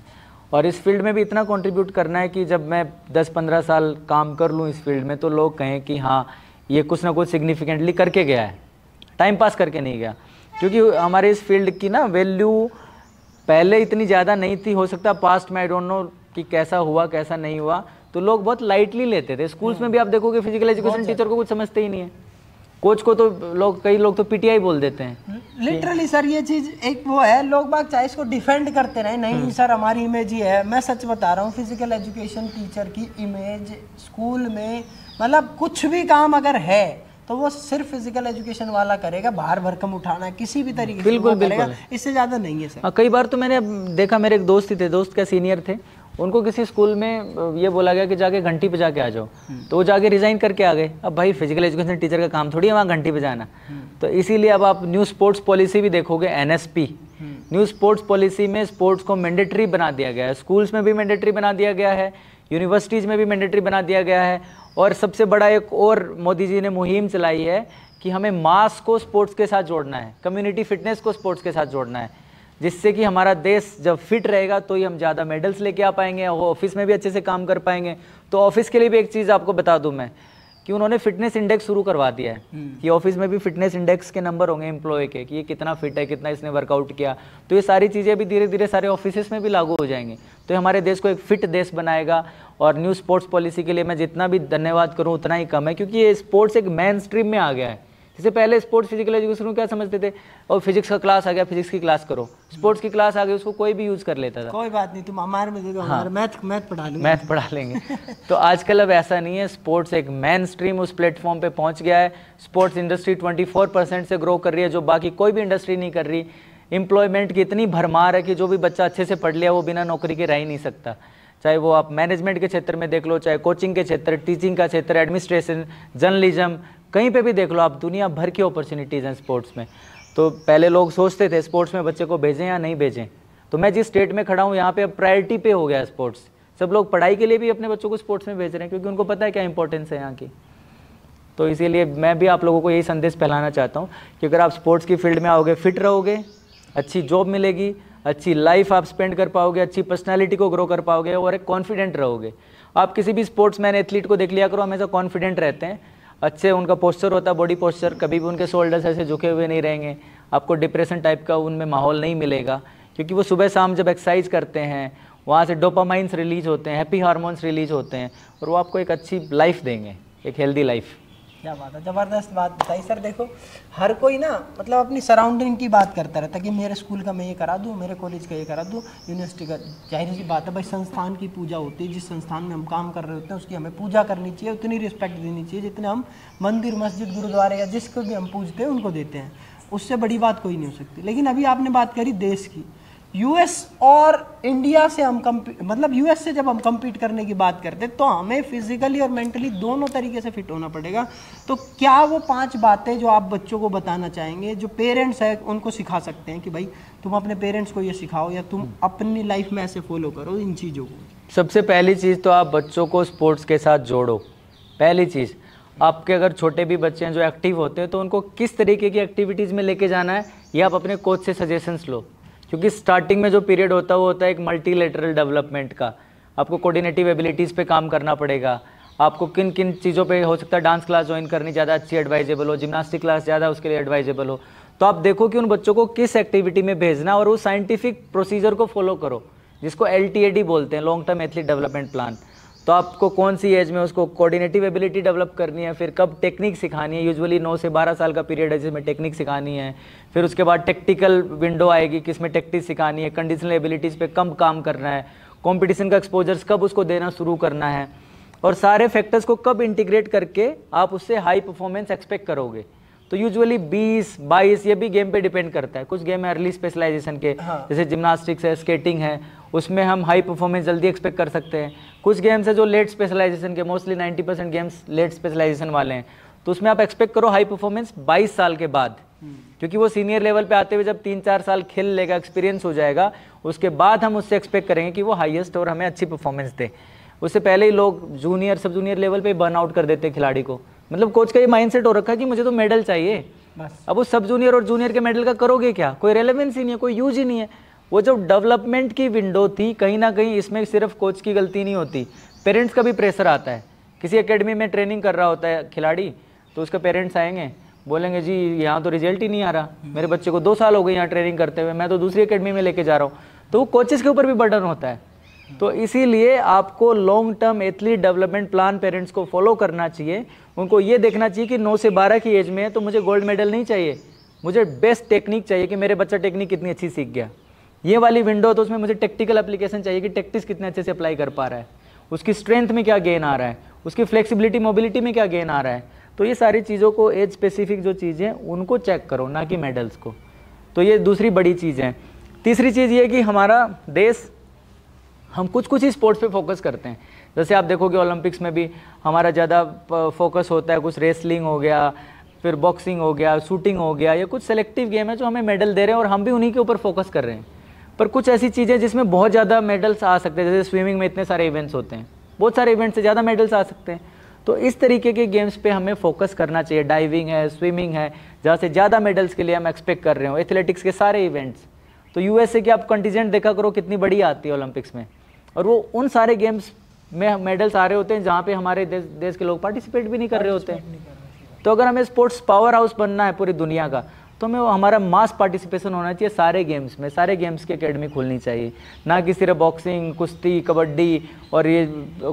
और इस फील्ड में भी इतना कंट्रीब्यूट करना है कि जब मैं 10-15 साल काम कर लूँ इस फील्ड में, तो लोग कहें कि हाँ ये कुछ ना कुछ सिग्निफिकेंटली करके गया है, टाइम पास करके नहीं गया। क्योंकि हमारे इस फील्ड की ना वैल्यू पहले इतनी ज़्यादा नहीं थी, हो सकता है पास्ट में, आई डोंट नो कि कैसा हुआ कैसा नहीं हुआ, तो लोग बहुत लाइटली लेते थे। स्कूल्स में भी आप देखोगे फिजिकल एजुकेशन टीचर को कुछ समझते ही नहीं है, कोच को तो कई लोग तो पीटीआई बोल देते हैं। लिटरली सर ये चीज़ एक वो है, लोग बाग चाहे इसको डिफेंड करते रहे, नहीं सर हमारी इमेज ही है। मैं सच बता रहा हूँ, फिजिकल एजुकेशन टीचर की इमेज स्कूल में मतलब कुछ भी काम अगर है तो वो सिर्फ फिजिकल एजुकेशन वाला करेगा, बाहर भरकम उठाना किसी भी तरीके से वो करेगा, इससे ज़्यादा नहीं है सर। कई बार तो मैंने देखा, मेरे एक दोस्त ही थे, दोस्त का सीनियर थे, उनको किसी स्कूल में ये बोला गया कि जाके घंटी पे जाके आ जाओ, तो वो जाके रिजाइन करके आ गए। अब भाई फिजिकल एजुकेशन टीचर का काम थोड़ी है वहाँ घंटी पे जाना। तो इसीलिए अब आप न्यू स्पोर्ट्स पॉलिसी भी देखोगे, एनएसपी, न्यू स्पोर्ट्स पॉलिसी में स्पोर्ट्स को मैंडेटरी बना दिया गया है, स्कूल्स में भी मैंडेटरी बना दिया गया है, यूनिवर्सिटीज़ में भी मैंडेटरी बना दिया गया है। और सबसे बड़ा एक और मोदी जी ने मुहिम चलाई है कि हमें मास को स्पोर्ट्स के साथ जोड़ना है, कम्युनिटी फिटनेस को स्पोर्ट्स के साथ जोड़ना है, जिससे कि हमारा देश जब फिट रहेगा तो ही हम ज़्यादा मेडल्स लेके आ पाएंगे, और ऑफिस में भी अच्छे से काम कर पाएंगे। तो ऑफिस के लिए भी एक चीज़ आपको बता दूं मैं कि उन्होंने फिटनेस इंडेक्स शुरू करवा दिया है कि ऑफिस में भी फिटनेस इंडेक्स के नंबर होंगे एम्प्लॉय के, कि ये कितना फिट है, कितना इसने वर्कआउट किया। तो ये सारी चीज़ें भी धीरे धीरे सारे ऑफिस में भी लागू हो जाएंगी, तो हमारे देश को एक फिट देश बनाएगा। और न्यू स्पोर्ट्स पॉलिसी के लिए मैं जितना भी धन्यवाद करूँ उतना ही कम है, क्योंकि ये स्पोर्ट्स एक मेन स्ट्रीम में आ गया है। इससे पहले स्पोर्ट्स फिजिकल एजुकेशन को क्या समझते थे, और फिजिक्स का क्लास आ गया, फिजिक्स की क्लास करो, स्पोर्ट्स की क्लास आ गई, उसको कोई भी यूज कर लेता था, कोई बात नहीं, तुम हमारे में देखो, हाँ, मैथ पढ़ा लेंगे तो आजकल अब ऐसा नहीं है, स्पोर्ट्स एक मेन स्ट्रीम उस प्लेटफॉर्म पे पहुंच गया है। स्पोर्ट्स इंडस्ट्री 24% से ग्रो कर रही है, जो बाकी कोई भी इंडस्ट्री नहीं कर रही। एम्प्लॉयमेंट की इतनी भरमार है कि जो भी बच्चा अच्छे से पढ़ लिया वो बिना नौकरी के रह ही नहीं सकता, चाहे वो आप मैनेजमेंट के क्षेत्र में देख लो, चाहे कोचिंग के क्षेत्र, टीचिंग का क्षेत्र, एडमिनिस्ट्रेशन, जर्नलिज्म, कहीं पे भी देख लो आप, दुनिया भर की अपॉर्चुनिटीज़ हैं स्पोर्ट्स में। तो पहले लोग सोचते थे स्पोर्ट्स में बच्चे को भेजें या नहीं भेजें, तो मैं जिस स्टेट में खड़ा हूँ यहाँ पे अब प्रायोरिटी पे हो गया है स्पोर्ट्स। सब लोग पढ़ाई के लिए भी अपने बच्चों को स्पोर्ट्स में भेज रहे हैं, क्योंकि उनको पता है क्या इंपॉर्टेंस है यहाँ की। तो इसीलिए मैं भी आप लोगों को यही संदेश फैलाना चाहता हूँ कि अगर आप स्पोर्ट्स की फील्ड में आओगे, फिट रहोगे, अच्छी जॉब मिलेगी, अच्छी लाइफ आप स्पेंड कर पाओगे, अच्छी पर्सनालिटी को ग्रो कर पाओगे और एक कॉन्फिडेंट रहोगे। आप किसी भी स्पोर्ट्समैन एथलीट को देख लिया करो, हमेशा कॉन्फिडेंट रहते हैं, अच्छे उनका पोस्चर होता है, बॉडी पोस्चर, कभी भी उनके शोल्डर्स ऐसे झुके हुए नहीं रहेंगे, आपको डिप्रेशन टाइप का उनमें माहौल नहीं मिलेगा, क्योंकि वो सुबह शाम जब एक्सरसाइज करते हैं वहाँ से डोपामाइंस रिलीज होते हैं, हैप्पी हार्मोन्स रिलीज होते हैं, और वो आपको एक अच्छी लाइफ देंगे, एक हेल्दी लाइफ। क्या बात है, ज़बरदस्त बात बताई सर। देखो हर कोई ना मतलब अपनी सराउंडिंग की बात करता रहता है कि मेरे स्कूल का मैं ये करा दूँ, मेरे कॉलेज का ये करा दूँ, यूनिवर्सिटी का। जाहिर सी बात है भाई, संस्थान की पूजा होती है, जिस संस्थान में हम काम कर रहे होते हैं उसकी हमें पूजा करनी चाहिए, उतनी रिस्पेक्ट देनी चाहिए जितने हम मंदिर, मस्जिद, गुरुद्वारे या जिसको भी हम पूजते हैं उनको देते हैं। उससे बड़ी बात कोई नहीं हो सकती। लेकिन अभी आपने बात करी देश की, यूएस और इंडिया से हम मतलब यूएस से जब हम compete करने की बात करते हैं तो हमें फिजिकली और मेंटली दोनों तरीके से फिट होना पड़ेगा। तो क्या वो 5 बातें जो आप बच्चों को बताना चाहेंगे, जो पेरेंट्स हैं उनको सिखा सकते हैं कि भाई तुम अपने पेरेंट्स को ये सिखाओ या तुम अपनी लाइफ में ऐसे फॉलो करो इन चीज़ों को? सबसे पहली चीज़ तो आप बच्चों को स्पोर्ट्स के साथ जोड़ो। पहली चीज़, आपके अगर छोटे भी बच्चे हैं जो एक्टिव होते हैं तो उनको किस तरीके की एक्टिविटीज़ में लेके जाना है, ये आप अपने कोच से सजेशंस लो, क्योंकि स्टार्टिंग में जो पीरियड होता है वो होता है एक मल्टीलेटरल डेवलपमेंट का। आपको कोऑर्डिनेटिव एबिलिटीज़ पे काम करना पड़ेगा, आपको किन किन चीज़ों पे हो सकता है डांस क्लास ज्वाइन करनी ज़्यादा अच्छी एडवाइजेबल हो, जिम्नास्टिक क्लास ज़्यादा उसके लिए एडवाइजेबल हो। तो आप देखो कि उन बच्चों को किस एक्टिविटी में भेजना और उस साइंटिफिक प्रोसीजर को फॉलो करो, जिसको LTAD बोलते हैं, long term athlete development plan. तो आपको कौन सी एज में उसको कोऑर्डिनेटिव एबिलिटी डेवलप करनी है, फिर कब टेक्निक सिखानी है, यूजुअली 9 से 12 साल का पीरियड है जिसमें टेक्निक सिखानी है, फिर उसके बाद टेक्टिकल विंडो आएगी किसमें टेक्टिक सिखानी है, कंडीशनल एबिलिटीज़ पे कब काम करना है, कंपटीशन का एक्सपोजर्स कब उसको देना शुरू करना है, और सारे फैक्टर्स को कब इंटीग्रेट करके आप उससे हाई परफॉर्मेंस एक्सपेक्ट करोगे। तो यूजुअली 20-22 ये भी गेम पे डिपेंड करता है। कुछ गेम है अर्ली स्पेशलाइजेशन के, जैसे जिम्नास्टिक्स है, स्केटिंग है, उसमें हम हाई परफॉर्मेंस जल्दी एक्सपेक्ट कर सकते हैं। कुछ गेम्स है जो लेट स्पेशलाइजेशन के, मोस्टली 90% गेम्स लेट स्पेशलाइजेशन वाले हैं, तो उसमें आप एक्सपेक्ट करो हाई परफॉर्मेंस 22 साल के बाद, क्योंकि वो सीनियर लेवल पे आते हुए जब 3-4 साल खेल लेगा, एक्सपीरियंस हो जाएगा, उसके बाद हम उससे एक्सपेक्ट करेंगे कि वो हाईएस्ट और हमें अच्छी परफॉर्मेंस दे। उससे पहले ही लोग जूनियर, सब जूनियर लेवल पे बर्न आउट कर देते हैं खिलाड़ी को। मतलब कोच का ये माइंडसेट हो रखा है कि मुझे तो मेडल चाहिए बस। अब उस सब जूनियर और जूनियर के मेडल का करोगे क्या, कोई रेलेवेंस ही नहीं है, कोई यूज ही नहीं है। वो जो डेवलपमेंट की विंडो थी, कहीं ना कहीं इसमें सिर्फ कोच की गलती नहीं होती, पेरेंट्स का भी प्रेशर आता है। किसी एकेडमी में ट्रेनिंग कर रहा होता है खिलाड़ी, तो उसके पेरेंट्स आएंगे, बोलेंगे जी यहाँ तो रिजल्ट ही नहीं आ रहा, मेरे बच्चे को 2 साल हो गए यहाँ ट्रेनिंग करते हुए, मैं तो दूसरी एकेडमी में लेके जा रहा हूँ। तो वो कोचेस के ऊपर भी बर्डन होता है। तो इसीलिए आपको long term athlete development plan parents को फॉलो करना चाहिए। उनको ये देखना चाहिए कि 9 से 12 की एज में है तो मुझे गोल्ड मेडल नहीं चाहिए, मुझे बेस्ट टेक्निक चाहिए कि मेरे बच्चा टेक्निक कितनी अच्छी सीख गया। ये वाली विंडो तो उसमें मुझे टेक्टिकल एप्लीकेशन चाहिए कि टेक्टिक्स कितने अच्छे से अप्लाई कर पा रहा है, उसकी स्ट्रेंथ में क्या गेन आ रहा है, उसकी फ्लेक्सिबिलिटी मोबिलिटी में क्या गेन आ रहा है। तो ये सारी चीज़ों को एज स्पेसिफिक जो चीज़ें उनको चेक करो, ना कि मेडल्स को। तो ये दूसरी बड़ी चीज़ है। तीसरी चीज़ ये कि हमारा देश, हम कुछ ही स्पोर्ट्स पे फोकस करते हैं। जैसे आप देखोगे ओलंपिक्स में भी हमारा ज़्यादा फोकस होता है, कुछ रेसलिंग हो गया, फिर बॉक्सिंग हो गया, शूटिंग हो गया, या कुछ सेलेक्टिव गेम है जो हमें मेडल दे रहे हैं और हम भी उन्हीं के ऊपर फोकस कर रहे हैं। पर कुछ ऐसी चीज़ें जिसमें बहुत ज़्यादा मेडल्स आ सकते हैं, जैसे स्विमिंग में इतने सारे इवेंट्स होते हैं, बहुत सारे इवेंट्स से ज़्यादा मेडल्स आ सकते हैं। तो इस तरीके के गेम्स पे हमें फोकस करना चाहिए। डाइविंग है, स्विमिंग है, जहाँ से ज़्यादा मेडल्स के लिए हम एक्सपेक्ट कर रहे हो, एथलेटिक्स के सारे इवेंट्स। तो यूएसए की आप कंटीजेंट देखा करो कितनी बड़ी आती है ओलंपिक्स में, और वो उन सारे गेम्स में मेडल्स आ रहे होते हैं जहाँ पे हमारे देश के लोग पार्टिसिपेट भी नहीं कर रहे होते हैं। तो अगर हमें स्पोर्ट्स पावर हाउस बनना है पूरी दुनिया का, तो हमें हमारा मास पार्टिसिपेशन होना चाहिए सारे गेम्स में। सारे गेम्स की एकेडमी खुलनी चाहिए, ना कि सिर्फ बॉक्सिंग, कुश्ती, कबड्डी और ये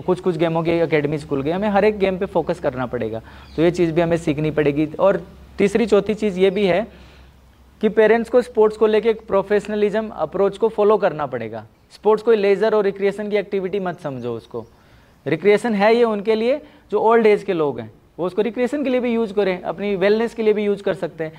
कुछ गेमों की एकेडमीज खुल गई। हमें हर एक गेम पे फोकस करना पड़ेगा। तो ये चीज़ भी हमें सीखनी पड़ेगी। और तीसरी चौथी चीज़ ये भी है कि पेरेंट्स को स्पोर्ट्स को लेके एक प्रोफेशनलिज्म अप्रोच को फॉलो करना पड़ेगा। स्पोर्ट्स कोई लेजर और रिक्रिएशन की एक्टिविटी मत समझो उसको। रिक्रिएशन है ये उनके लिए जो ओल्ड एज के लोग हैं, वो उसको रिक्रिएशन के लिए भी यूज़ करें, अपनी वेलनेस के लिए भी यूज़ कर सकते हैं।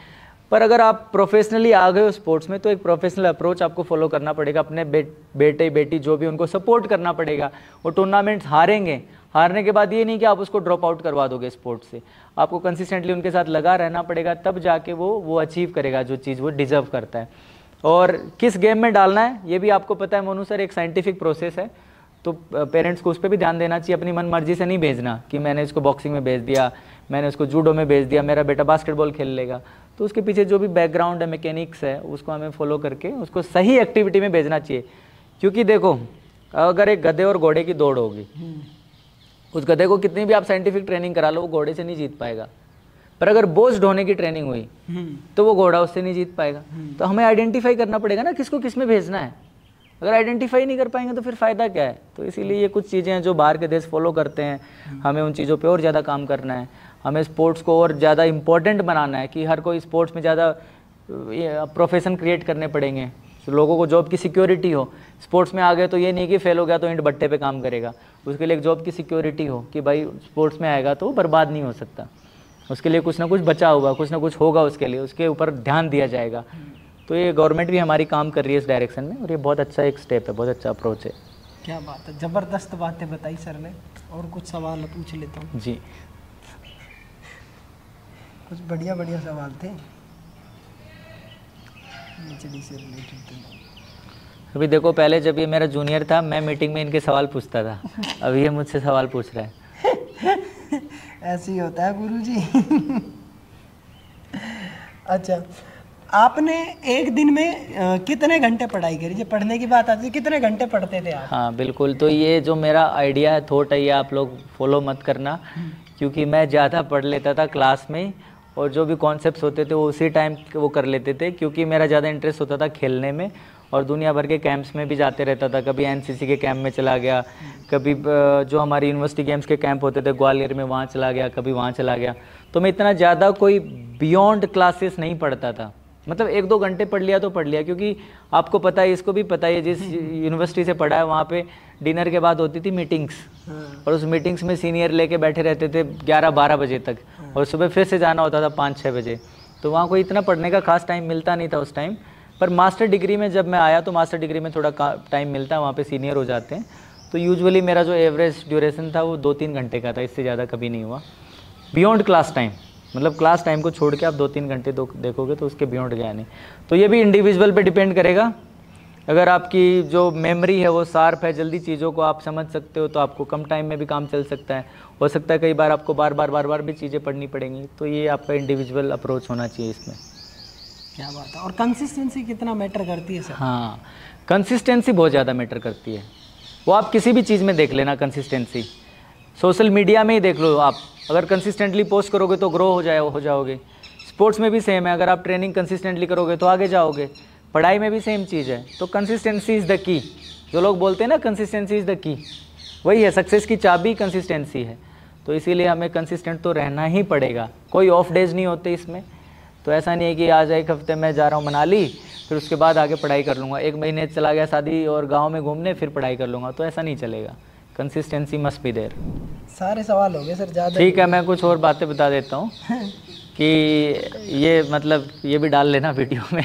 पर अगर आप प्रोफेशनली आ गए हो स्पोर्ट्स में, तो एक प्रोफेशनल अप्रोच आपको फॉलो करना पड़ेगा। अपने बेटे बेटी जो भी, उनको सपोर्ट करना पड़ेगा। वो टूर्नामेंट्स हारेंगे, हारने के बाद ये नहीं कि आप उसको ड्रॉप आउट करवा दोगे स्पोर्ट्स से। आपको कंसिस्टेंटली उनके साथ लगा रहना पड़ेगा, तब जाके वो अचीव करेगा जो चीज़ वो डिजर्व करता है। और किस गेम में डालना है ये भी आपको पता है मोनू सर, एक साइंटिफिक प्रोसेस है। तो पेरेंट्स को उस पर भी ध्यान देना चाहिए। अपनी मन मर्जी से नहीं भेजना कि मैंने इसको बॉक्सिंग में भेज दिया, मैंने उसको जूडो में भेज दिया, मेरा बेटा बास्केटबॉल खेल लेगा। तो उसके पीछे जो भी बैकग्राउंड है, मैकेनिक्स है, उसको हमें फॉलो करके उसको सही एक्टिविटी में भेजना चाहिए। क्योंकि देखो, अगर एक गधे और घोड़े की दौड़ होगी, उस गधे को कितनी भी आप साइंटिफिक ट्रेनिंग करा लो, वो घोड़े से नहीं जीत पाएगा। पर अगर बोझ ढोने की ट्रेनिंग हुई तो वो घोड़ा उससे नहीं जीत पाएगा। तो हमें आइडेंटिफाई करना पड़ेगा ना किसको किस में भेजना है। अगर आइडेंटिफाई नहीं कर पाएंगे तो फिर फ़ायदा क्या है। तो इसीलिए ये कुछ चीज़ें हैं जो बाहर के देश फॉलो करते हैं, हमें उन चीज़ों पे और ज़्यादा काम करना है। हमें स्पोर्ट्स को और ज़्यादा इम्पोर्टेंट बनाना है कि हर कोई स्पोर्ट्स में ज़्यादा प्रोफेशन क्रिएट करने पड़ेंगे, तो लोगों को जॉब की सिक्योरिटी हो। स्पोर्ट्स में आ गए तो ये नहीं कि फेल हो गया तो ईंट भट्टे पे काम करेगा, उसके लिए एक जॉब की सिक्योरिटी हो कि भाई स्पोर्ट्स में आएगा तो बर्बाद नहीं हो सकता, उसके लिए कुछ ना कुछ बचा हुआ, कुछ ना कुछ होगा उसके लिए, उसके ऊपर ध्यान दिया जाएगा। तो ये गवर्नमेंट भी हमारी काम कर रही है इस डायरेक्शन में, और ये बहुत अच्छा एक स्टेप है, बहुत अच्छा अप्रोच है। क्या बात है, ज़बरदस्त बातें बताई सर ने। और कुछ सवाल पूछ लेता हूँ जी। कुछ बढ़िया बढ़िया सवाल थे से रिलेटेड। अभी देखो, पहले जब ये मेरा जूनियर था, मैं मीटिंग में इनके सवाल पूछता था, अभी ये मुझसे सवाल पूछ रहा है। ऐसे ही होता है गुरुजी। अच्छा, आपने एक दिन में कितने घंटे पढ़ाई करी? जब पढ़ने की बात आती है, कितने घंटे पढ़ते थे आप? हाँ बिल्कुल, तो ये जो मेरा आइडिया है, थॉट है, ये आप लोग फॉलो मत करना, क्योंकि मैं ज़्यादा पढ़ लेता था क्लास में, और जो भी कॉन्सेप्ट्स होते थे वो उसी टाइम वो कर लेते थे, क्योंकि मेरा ज़्यादा इंटरेस्ट होता था खेलने में, और दुनिया भर के कैंप्स में भी जाते रहता था। कभी एनसीसी के कैंप में चला गया, कभी जो हमारी यूनिवर्सिटी गेम्स के कैंप होते थे ग्वालियर में, वहाँ चला गया, कभी वहाँ चला गया। तो मैं इतना ज़्यादा कोई बियॉन्ड क्लासेस नहीं पढ़ता था, मतलब 1-2 घंटे पढ़ लिया तो पढ़ लिया, क्योंकि आपको पता है, इसको भी पता है, जिस यूनिवर्सिटी से पढ़ा है वहाँ पे डिनर के बाद होती थी मीटिंग्स, और उस मीटिंग्स में सीनियर लेके बैठे रहते थे 11-12 बजे तक, और सुबह फिर से जाना होता था 5-6 बजे। तो वहाँ कोई इतना पढ़ने का खास टाइम मिलता नहीं था उस टाइम। पर मास्टर डिग्री में जब मैं आया तो मास्टर डिग्री में थोड़ा टाइम मिलता है, वहाँ पे सीनियर हो जाते हैं। तो यूजुअली मेरा जो एवरेज ड्यूरेशन था वो 2-3 घंटे का था, इससे ज़्यादा कभी नहीं हुआ। बियॉन्ड क्लास टाइम, मतलब क्लास टाइम को छोड़ के आप 2-3 घंटे देखोगे तो उसके बियॉन्ड गया नहीं। तो ये भी इंडिविजुअल पे डिपेंड करेगा। अगर आपकी जो मेमोरी है वो शार्प है, जल्दी चीज़ों को आप समझ सकते हो, तो आपको कम टाइम में भी काम चल सकता है। हो सकता है कई बार आपको बार बार भी चीज़ें पढ़नी पड़ेंगी। तो ये आपका इंडिविजुअल अप्रोच होना चाहिए इसमें। क्या बात है। और कंसिस्टेंसी कितना मैटर करती है सर? हाँ, कंसिस्टेंसी बहुत ज़्यादा मैटर करती है। वो आप किसी भी चीज़ में देख लेना, कंसिस्टेंसी सोशल मीडिया में ही देख लो आप, अगर कंसिस्टेंटली पोस्ट करोगे तो ग्रो हो जाओगे। स्पोर्ट्स में भी सेम है, अगर आप ट्रेनिंग कंसिस्टेंटली करोगे तो आगे जाओगे। पढ़ाई में भी सेम चीज़ है। तो कंसिस्टेंसी इज़ द की। जो लोग बोलते हैं ना कंसिस्टेंसी इज़ द की, वही है, सक्सेस की चाबी कंसिस्टेंसी है। तो इसीलिए हमें कंसिस्टेंट तो रहना ही पड़ेगा। कोई ऑफ डेज नहीं होते इसमें। तो ऐसा नहीं है कि आज एक हफ्ते में जा रहा हूँ मनाली, फिर उसके बाद आगे पढ़ाई कर लूँगा, 1 महीने चला गया शादी और गाँव में घूमने, फिर पढ़ाई कर लूँगा, तो ऐसा नहीं चलेगा। Consistency must be there. सारे सवाल हो गए सर, ज़्यादा ठीक है, मैं कुछ और बातें बता देता हूँ कि ये मतलब ये भी डाल लेना वीडियो में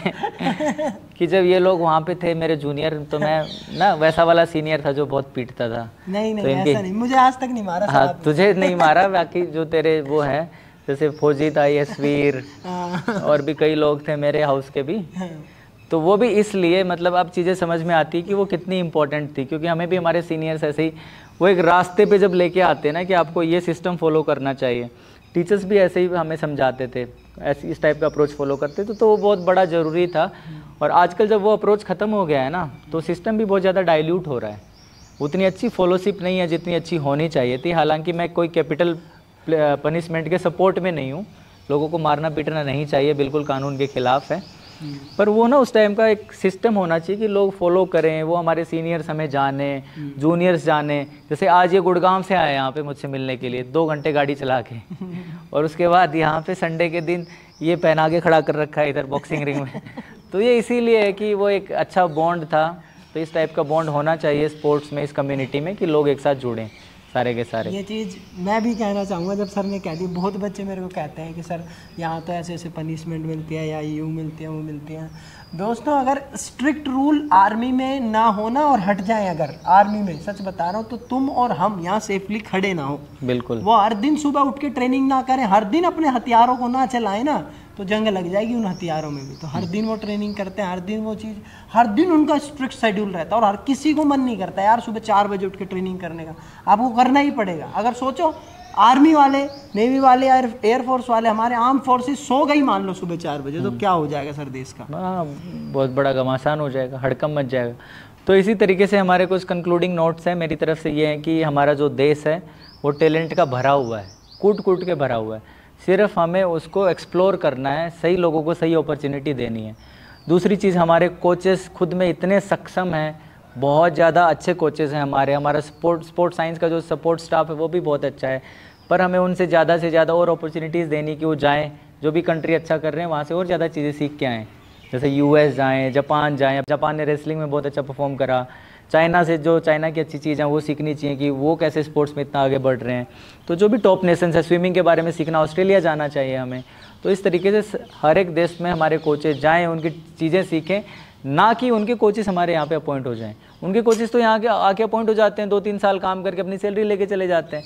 कि जब ये लोग वहाँ पे थे मेरे जूनियर, तो मैं ना वैसा वाला सीनियर था जो बहुत पीटता था। नहीं तो ऐसा नहीं, मुझे आज तक नहीं मारा। हाँ, तुझे नहीं मारा, बाकी जो तेरे वो हैं जैसे फौजीत IAS वीर और भी कई लोग थे मेरे हाउस के भी, तो वो भी इसलिए मतलब अब चीज़ें समझ में आती कि वो कितनी इंपॉर्टेंट थी, क्योंकि हमें भी हमारे सीनियर्स ऐसे ही वो एक रास्ते पे जब लेके आते हैं ना कि आपको ये सिस्टम फॉलो करना चाहिए। टीचर्स भी ऐसे ही हमें समझाते थे, ऐसे इस टाइप का अप्रोच फॉलो करते थे, तो वो बहुत बड़ा ज़रूरी था। और आजकल जब वो अप्रोच ख़त्म हो गया है ना, तो सिस्टम भी बहुत ज़्यादा डाइल्यूट हो रहा है। उतनी अच्छी फॉलोशिप नहीं है जितनी अच्छी होनी चाहिए थी। हालांकि मैं कोई कैपिटल पनिशमेंट के सपोर्ट में नहीं हूँ, लोगों को मारना पीटना नहीं चाहिए, बिल्कुल कानून के खिलाफ है। पर वो ना उस टाइम का एक सिस्टम होना चाहिए कि लोग फॉलो करें, वो हमारे सीनियर्स हमें जाने, जूनियर्स जाने। जैसे आज ये गुड़गांव से आए यहाँ पे मुझसे मिलने के लिए 2 घंटे गाड़ी चला के और उसके बाद यहाँ पे संडे के दिन ये पहना के खड़ा कर रखा है इधर बॉक्सिंग रिंग में। तो ये इसीलिए है कि वो एक अच्छा बॉन्ड था। तो इस टाइप का बॉन्ड होना चाहिए स्पोर्ट्स में, इस कम्युनिटी में, कि लोग एक साथ जुड़ें सारे के सारे। ये चीज़ मैं भी कहना चाहूँगा, जब सर ने कह दी, बहुत बच्चे मेरे को कहते हैं कि सर यहाँ तो ऐसे ऐसे पनिशमेंट मिलती है या यूँ मिलती है वो मिलती है। दोस्तों, अगर स्ट्रिक्ट रूल आर्मी में ना होना और हट जाए अगर आर्मी में, सच बता रहा हूँ, तो तुम और हम यहाँ सेफली खड़े ना हो। बिल्कुल। वो हर दिन सुबह उठ के ट्रेनिंग ना करें, हर दिन अपने हथियारों को ना चलाएं ना, तो जंग लग जाएगी उन हथियारों में भी। तो हर दिन वो ट्रेनिंग करते हैं, हर दिन वो चीज़, हर दिन उनका स्ट्रिक्ट शेड्यूल रहता है। और हर किसी को मन नहीं करता यार सुबह 4 बजे उठ के ट्रेनिंग करने का, आपको करना ही पड़ेगा। अगर सोचो आर्मी वाले, नेवी वाले, एयरफोर्स वाले, हमारे आर्म फोर्सेस सो गई मान लो सुबह 4 बजे, तो क्या हो जाएगा सर देश का? हाँ, बहुत बड़ा घमासान हो जाएगा, हड़कम मच जाएगा। तो इसी तरीके से हमारे कुछ कंक्लूडिंग नोट्स हैं मेरी तरफ से, ये है कि हमारा जो देश है वो टैलेंट का भरा हुआ है, कूट कूट के भरा हुआ है। सिर्फ हमें उसको एक्सप्लोर करना है, सही लोगों को सही अपॉर्चुनिटी देनी है। दूसरी चीज़, हमारे कोचेस खुद में इतने सक्षम हैं, बहुत ज़्यादा अच्छे कोचेस हैं हमारा स्पोर्ट साइंस का जो सपोर्ट स्टाफ है वो भी बहुत अच्छा है। पर हमें उनसे ज़्यादा और अपॉर्चुनिटीज़ देनी कि वो जाएँ, जो भी कंट्री अच्छा कर रहे हैं वहाँ से और ज़्यादा चीज़ें सीख के आएँ। जैसे US जाएँ, जापान जाएँ। जापान ने रेसलिंग में बहुत अच्छा परफॉर्म करा। चाइना से जो चाइना की अच्छी चीज़ है वो सीखनी चाहिए कि वो कैसे स्पोर्ट्स में इतना आगे बढ़ रहे हैं। तो जो भी टॉप नेशंस है, स्विमिंग के बारे में सीखना, ऑस्ट्रेलिया जाना चाहिए हमें। तो इस तरीके से हर एक देश में हमारे कोचेज जाएँ, उनकी चीज़ें सीखें, ना कि उनके कोचेस हमारे यहाँ पे अपॉइंट हो जाएं। उनके कोचेस तो यहाँ के आके अपॉइंट हो जाते हैं, 2-3 साल काम करके अपनी सैलरी लेके चले जाते हैं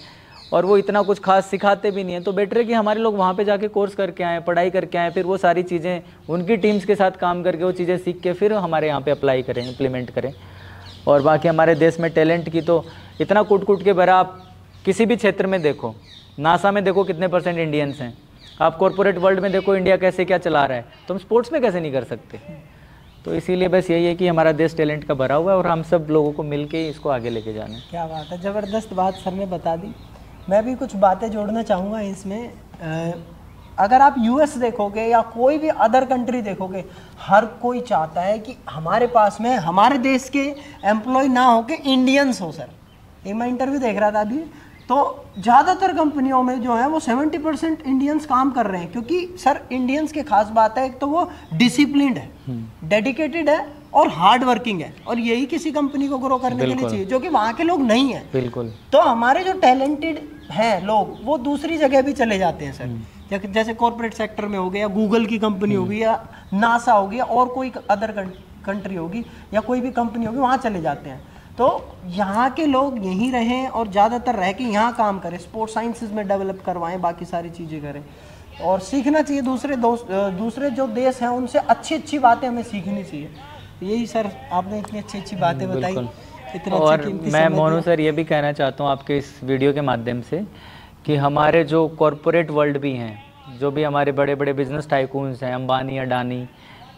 और वो इतना कुछ खास सिखाते भी नहीं है। तो बेटर है कि हमारे लोग वहाँ पे जाके कोर्स करके आएँ, पढ़ाई करके आएँ, फिर वो सारी चीज़ें उनकी टीम्स के साथ काम करके वो चीज़ें सीख के फिर हमारे यहाँ पे अप्लाई करें, इम्प्लीमेंट करें। और बाकी हमारे देश में टैलेंट की तो इतना कूट कूट के भरा, आप किसी भी क्षेत्र में देखो, नासा में देखो कितने % इंडियंस हैं, आप कॉर्पोरेट वर्ल्ड में देखो इंडिया कैसे क्या चला रहा है, तो हम स्पोर्ट्स में कैसे नहीं कर सकते। तो इसीलिए बस यही है कि हमारा देश टैलेंट का भरा हुआ है और हम सब लोगों को मिल के इसको आगे लेके जाना है। क्या बात है, ज़बरदस्त बात सर ने बता दी। मैं भी कुछ बातें जोड़ना चाहूँगा इसमें। अगर आप US देखोगे या कोई भी अदर कंट्री देखोगे, हर कोई चाहता है कि हमारे पास में हमारे देश के एम्प्लॉय ना हो के इंडियंस हो। सर एक मैं इंटरव्यू देख रहा था अभी, तो ज़्यादातर कंपनियों में जो है वो 70% इंडियंस काम कर रहे हैं, क्योंकि सर इंडियंस की खास बात है, एक तो वो डिसिप्लिन्ड है, डेडिकेटेड है और हार्ड वर्किंग है, और यही किसी कंपनी को ग्रो करने के लिए चाहिए, जो कि वहाँ के लोग नहीं है। बिल्कुल। तो हमारे जो टैलेंटेड हैं लोग वो दूसरी जगह भी चले जाते हैं सर, जैसे कॉर्पोरेट सेक्टर में हो गया, या गूगल की कंपनी होगी, या नासा होगी, और कोई अदर कंट्री होगी, या कोई भी कंपनी होगी, वहाँ चले जाते हैं। तो यहाँ के लोग यहीं रहें और ज़्यादातर रह के यहाँ काम करें, स्पोर्ट्स साइंसेज में डेवलप करवाएं, बाकी सारी चीज़ें करें, और सीखना चाहिए दूसरे जो देश हैं उनसे अच्छी बातें हमें सीखनी चाहिए। यही सर, आपने इतनी अच्छी बातें बताई, इतना और मैं मोनू सर ये भी कहना चाहता हूँ आपके इस वीडियो के माध्यम से कि हमारे जो कॉरपोरेट वर्ल्ड भी हैं, जो भी हमारे बड़े बड़े बिजनेस टाइकून्स हैं, अंबानी, अडानी,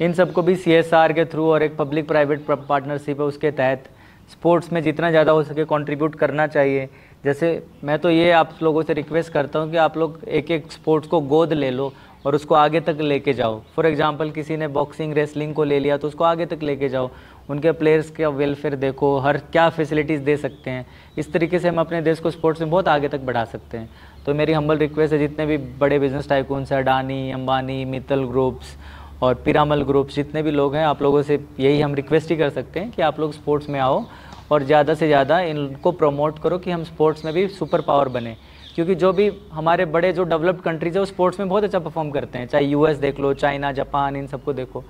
इन सबको भी CSR के थ्रू और एक पब्लिक प्राइवेट पार्टनरशिप है उसके तहत स्पोर्ट्स में जितना ज़्यादा हो सके कंट्रीब्यूट करना चाहिए। जैसे मैं तो ये आप लोगों से रिक्वेस्ट करता हूँ कि आप लोग एक स्पोर्ट्स को गोद ले लो और उसको आगे तक लेके जाओ। फॉर एग्जांपल किसी ने बॉक्सिंग रेसलिंग को ले लिया तो उसको आगे तक लेके जाओ, उनके प्लेयर्स का वेलफेयर देखो, हर क्या फैसिलिटीज़ दे सकते हैं। इस तरीके से हम अपने देश को स्पोर्ट्स में बहुत आगे तक बढ़ा सकते हैं। तो मेरी हम्बल रिक्वेस्ट है, जितने भी बड़े बिजनेस टाइकून्स हैं, अडानी, अंबानी, मित्तल ग्रुप्स और पिरामल ग्रुप्स, जितने भी लोग हैं, आप लोगों से यही हम रिक्वेस्ट ही कर सकते हैं कि आप लोग स्पोर्ट्स में आओ और ज़्यादा से ज़्यादा इनको प्रमोट करो कि हम स्पोर्ट्स में भी सुपर पावर बने। क्योंकि जो भी हमारे बड़े जो डेवलप्ड कंट्रीज है वो स्पोर्ट्स में बहुत अच्छा परफॉर्म करते हैं, चाहे यूएस देख लो, चाइना, जापान, इन सबको देखो।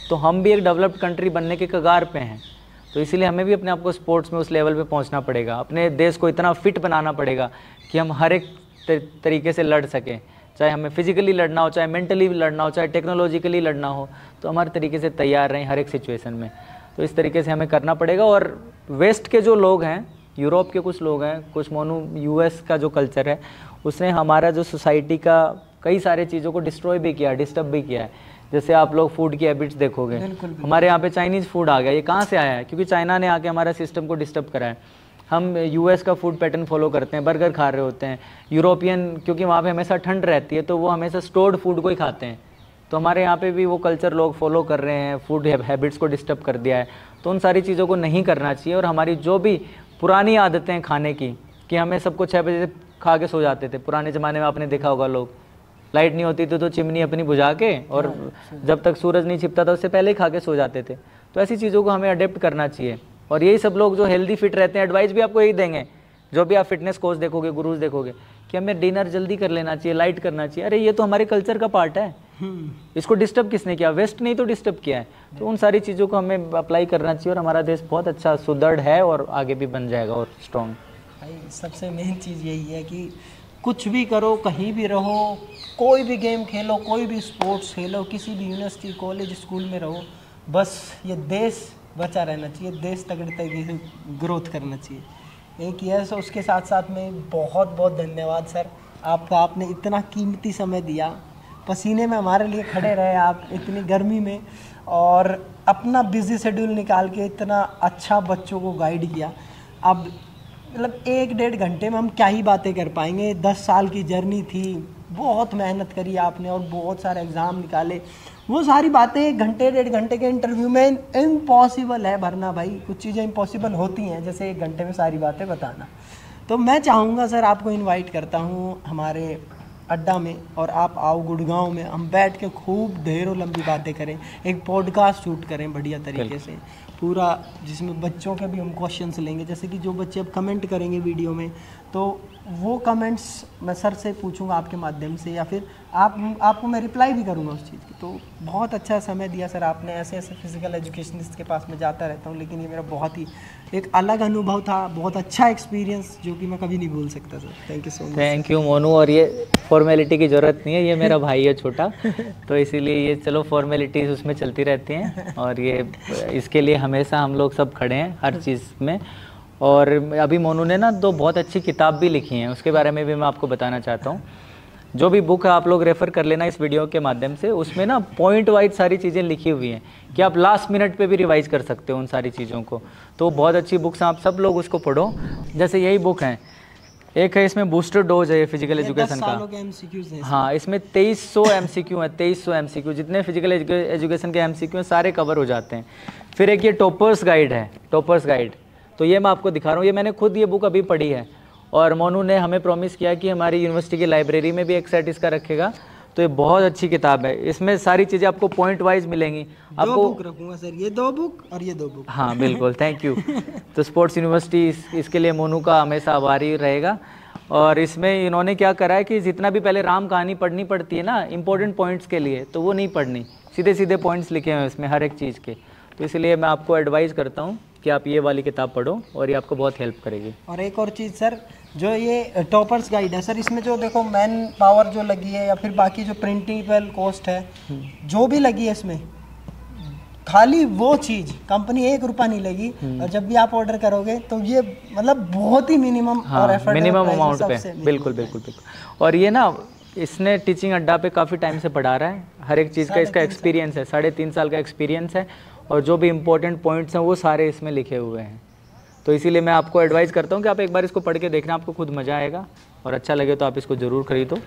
तो हम भी एक डेवलप्ड कंट्री बनने के कगार पे हैं। तो इसीलिए हमें भी अपने आप को स्पोर्ट्स में उस लेवल पे पहुंचना पड़ेगा, अपने देश को इतना फिट बनाना पड़ेगा कि हम हर एक तरीके से लड़ सकें, चाहे हमें फिजिकली लड़ना हो, चाहे मेंटली लड़ना हो, चाहे टेक्नोलॉजिकली लड़ना हो, तो हम हर तरीके से तैयार रहें हर एक सिचुएशन में। तो इस तरीके से हमें करना पड़ेगा। और वेस्ट के जो लोग हैं, यूरोप के कुछ लोग हैं, कुछ मोनू यूएस का जो कल्चर है उसने हमारा जो सोसाइटी का कई सारे चीज़ों को डिस्ट्रॉय भी किया, डिस्टर्ब भी किया है। जैसे आप लोग फूड की हैबिट्स देखोगे, हमारे यहाँ पे चाइनीज़ फूड आ गया। ये कहाँ से आया है? क्योंकि चाइना ने आके हमारा सिस्टम को डिस्टर्ब करा है। हम यूएस का फूड पैटर्न फॉलो करते हैं, बर्गर खा रहे होते हैं। यूरोपियन, क्योंकि वहाँ पे हमेशा ठंड रहती है तो वो हमेशा स्टोर्ड फूड को ही खाते हैं। तो हमारे यहाँ पे भी वो कल्चर लोग फॉलो कर रहे हैं, फूड हैबिट्स को डिस्टर्ब कर दिया है। तो उन सारी चीज़ों को नहीं करना चाहिए। और हमारी जो भी पुरानी आदतें खाने की, कि हमें सबको 6 बजे खा के सो जाते थे। पुराने ज़माने में आपने देखा होगा, लोग लाइट नहीं होती थी तो चिमनी अपनी बुझा के और जब तक सूरज नहीं छिपता था उससे पहले ही खा के सो जाते थे। तो ऐसी चीज़ों को हमें अडेप्ट करना चाहिए। और यही सब लोग जो हेल्दी फिट रहते हैं, एडवाइस भी आपको यही देंगे, जो भी आप फिटनेस कोच देखोगे, गुरुज देखोगे, कि हमें डिनर जल्दी कर लेना चाहिए, लाइट करना चाहिए। अरे ये तो हमारे कल्चर का पार्ट है, इसको डिस्टर्ब किसने किया? वेस्ट नहीं तो डिस्टर्ब किया है। तो उन सारी चीज़ों को हमें अप्लाई करना चाहिए और हमारा देश बहुत अच्छा सुदृढ़ है और आगे भी बन जाएगा और स्ट्रॉन्ग। भाई सबसे मेन चीज़ यही है कि कुछ भी करो, कहीं भी रहो, कोई भी गेम खेलो, कोई भी स्पोर्ट्स खेलो, किसी भी यूनिवर्सिटी, कॉलेज, स्कूल में रहो, बस ये देश बचा रहना चाहिए, देश तगड़े तरीके से ग्रोथ करना चाहिए। यही किया है। सो उसके साथ साथ में बहुत बहुत धन्यवाद सर आपका, आपने इतना कीमती समय दिया, पसीने में हमारे लिए खड़े रहे आप इतनी गर्मी में, और अपना बिजी शेड्यूल निकाल के इतना अच्छा बच्चों को गाइड किया। अब मतलब 1-1.5 घंटे में हम क्या ही बातें कर पाएंगे। 10 साल की जर्नी थी, बहुत मेहनत करी आपने और बहुत सारे एग्ज़ाम निकाले। वो सारी बातें 1 घंटे 1.5 घंटे के इंटरव्यू में इम्पॉसिबल है भरना भाई। कुछ चीज़ें इम्पॉसिबल होती हैं, जैसे 1 घंटे में सारी बातें बताना। तो मैं चाहूँगा सर, आपको इनवाइट करता हूँ हमारे अड्डा में, और आप आओ गुड़गांव में, हम बैठ के खूब ढेरों लंबी बातें करें, एक पॉडकास्ट शूट करें बढ़िया तरीके से पूरा, जिसमें बच्चों के भी हम क्वेश्चंस लेंगे। जैसे कि जो बच्चे अब कमेंट करेंगे वीडियो में, तो वो कमेंट्स मैं सर से पूछूंगा आपके माध्यम से, या फिर आपको मैं रिप्लाई भी करूंगा उस चीज़ की। तो बहुत अच्छा समय दिया सर आपने। ऐसे ऐसे फिजिकल एजुकेशनिस्ट के पास मैं जाता रहता हूँ, लेकिन ये मेरा बहुत ही एक अलग अनुभव था, बहुत अच्छा एक्सपीरियंस जो कि मैं कभी नहीं भूल सकता sir. Thank you so much. Thank you Monu. और ये फॉर्मेलिटी की ज़रूरत नहीं है, ये मेरा भाई है छोटा, तो इसीलिए ये चलो फॉर्मेलिटीज़ उसमें चलती रहती हैं, और ये इसके लिए हमेशा हम लोग सब खड़े हैं हर चीज़ में। और अभी मोनू ने ना 2 बहुत अच्छी किताब भी लिखी हैं, उसके बारे में भी मैं आपको बताना चाहता हूँ। जो भी बुक है आप लोग रेफ़र कर लेना इस वीडियो के माध्यम से। उसमें ना पॉइंट वाइज सारी चीज़ें लिखी हुई हैं कि आप लास्ट मिनट पे भी रिवाइज़ कर सकते हो उन सारी चीज़ों को। तो बहुत अच्छी बुक्स हैं, आप सब लोग उसको पढ़ो। जैसे यही बुक है, एक है इसमें बूस्टर डोज है फिजिकल एजुकेशन का। हाँ, इसमें 2300 MCQ है, 2300 MCQ, जितने फिजिकल एजुकेशन के MCQ हैं सारे कवर हो जाते हैं। फिर एक ये टॉपर्स गाइड है, टॉपर्स गाइड, तो ये मैं आपको दिखा रहा हूँ। ये मैंने खुद ये बुक अभी पढ़ी है, और मोनू ने हमें प्रॉमिस किया कि हमारी यूनिवर्सिटी की लाइब्रेरी में भी एक सेट इसका रखेगा। तो ये बहुत अच्छी किताब है, इसमें सारी चीज़ें आपको पॉइंट वाइज मिलेंगी। आपको 2 बुक रखूँगा सर, ये 2 बुक और ये 2 बुक। हाँ बिल्कुल, थैंक यू। तो स्पोर्ट्स यूनिवर्सिटी इसके लिए मोनू का हमेशा आभारी रहेगा। और इसमें इन्होंने क्या करा है कि जितना भी पहले राम कहानी पढ़नी पड़ती है ना इंपॉर्टेंट पॉइंट्स के लिए, तो वो नहीं पढ़नी, सीधे सीधे पॉइंट्स लिखे हुए हैं इसमें हर एक चीज़ के। तो इसलिए मैं आपको एडवाइस करता हूँ कि आप ये वाली किताब पढ़ो, और ये आपको बहुत हेल्प करेगी। और एक और चीज़ सर, जो ये टॉपर्स गाइड है सर, इसमें जो देखो मैन पावर जो लगी है, या फिर बाकी जो प्रिंटेबल कॉस्ट है जो भी लगी है इसमें, खाली वो चीज़ कंपनी 1 रुपया नहीं लगी। और जब भी आप ऑर्डर करोगे तो ये मतलब बहुत ही मिनिमम और एफर्ट, मिनिमम अमाउंट पे, बिल्कुल बिल्कुल बिल्कुल। और ये ना इसने टीचिंग अड्डा पे काफ़ी टाइम से पढ़ा रहा है, हर एक चीज़ का इसका एक्सपीरियंस है, 3.5 साल का एक्सपीरियंस है, और जो भी इम्पोर्टेंट पॉइंट्स हैं वो सारे इसमें लिखे हुए हैं। तो इसीलिए मैं आपको एडवाइस करता हूँ कि आप एक बार इसको पढ़ के देखना, आपको खुद मज़ा आएगा। और अच्छा लगे तो आप इसको ज़रूर खरीदो।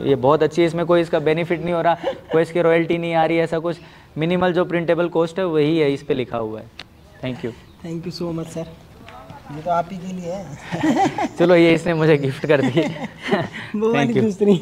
ये बहुत अच्छी है, इसमें कोई इसका बेनिफिट नहीं हो रहा, कोई इसकी रॉयल्टी नहीं आ रही है, ऐसा कुछ मिनिमल जो प्रिंटेबल कॉस्ट है वही है इस पे लिखा हुआ है। Thank you so much sir, ये तो आप ही के लिए है। चलो ये इसने मुझे गिफ्ट कर दी। वो वाली दूसरी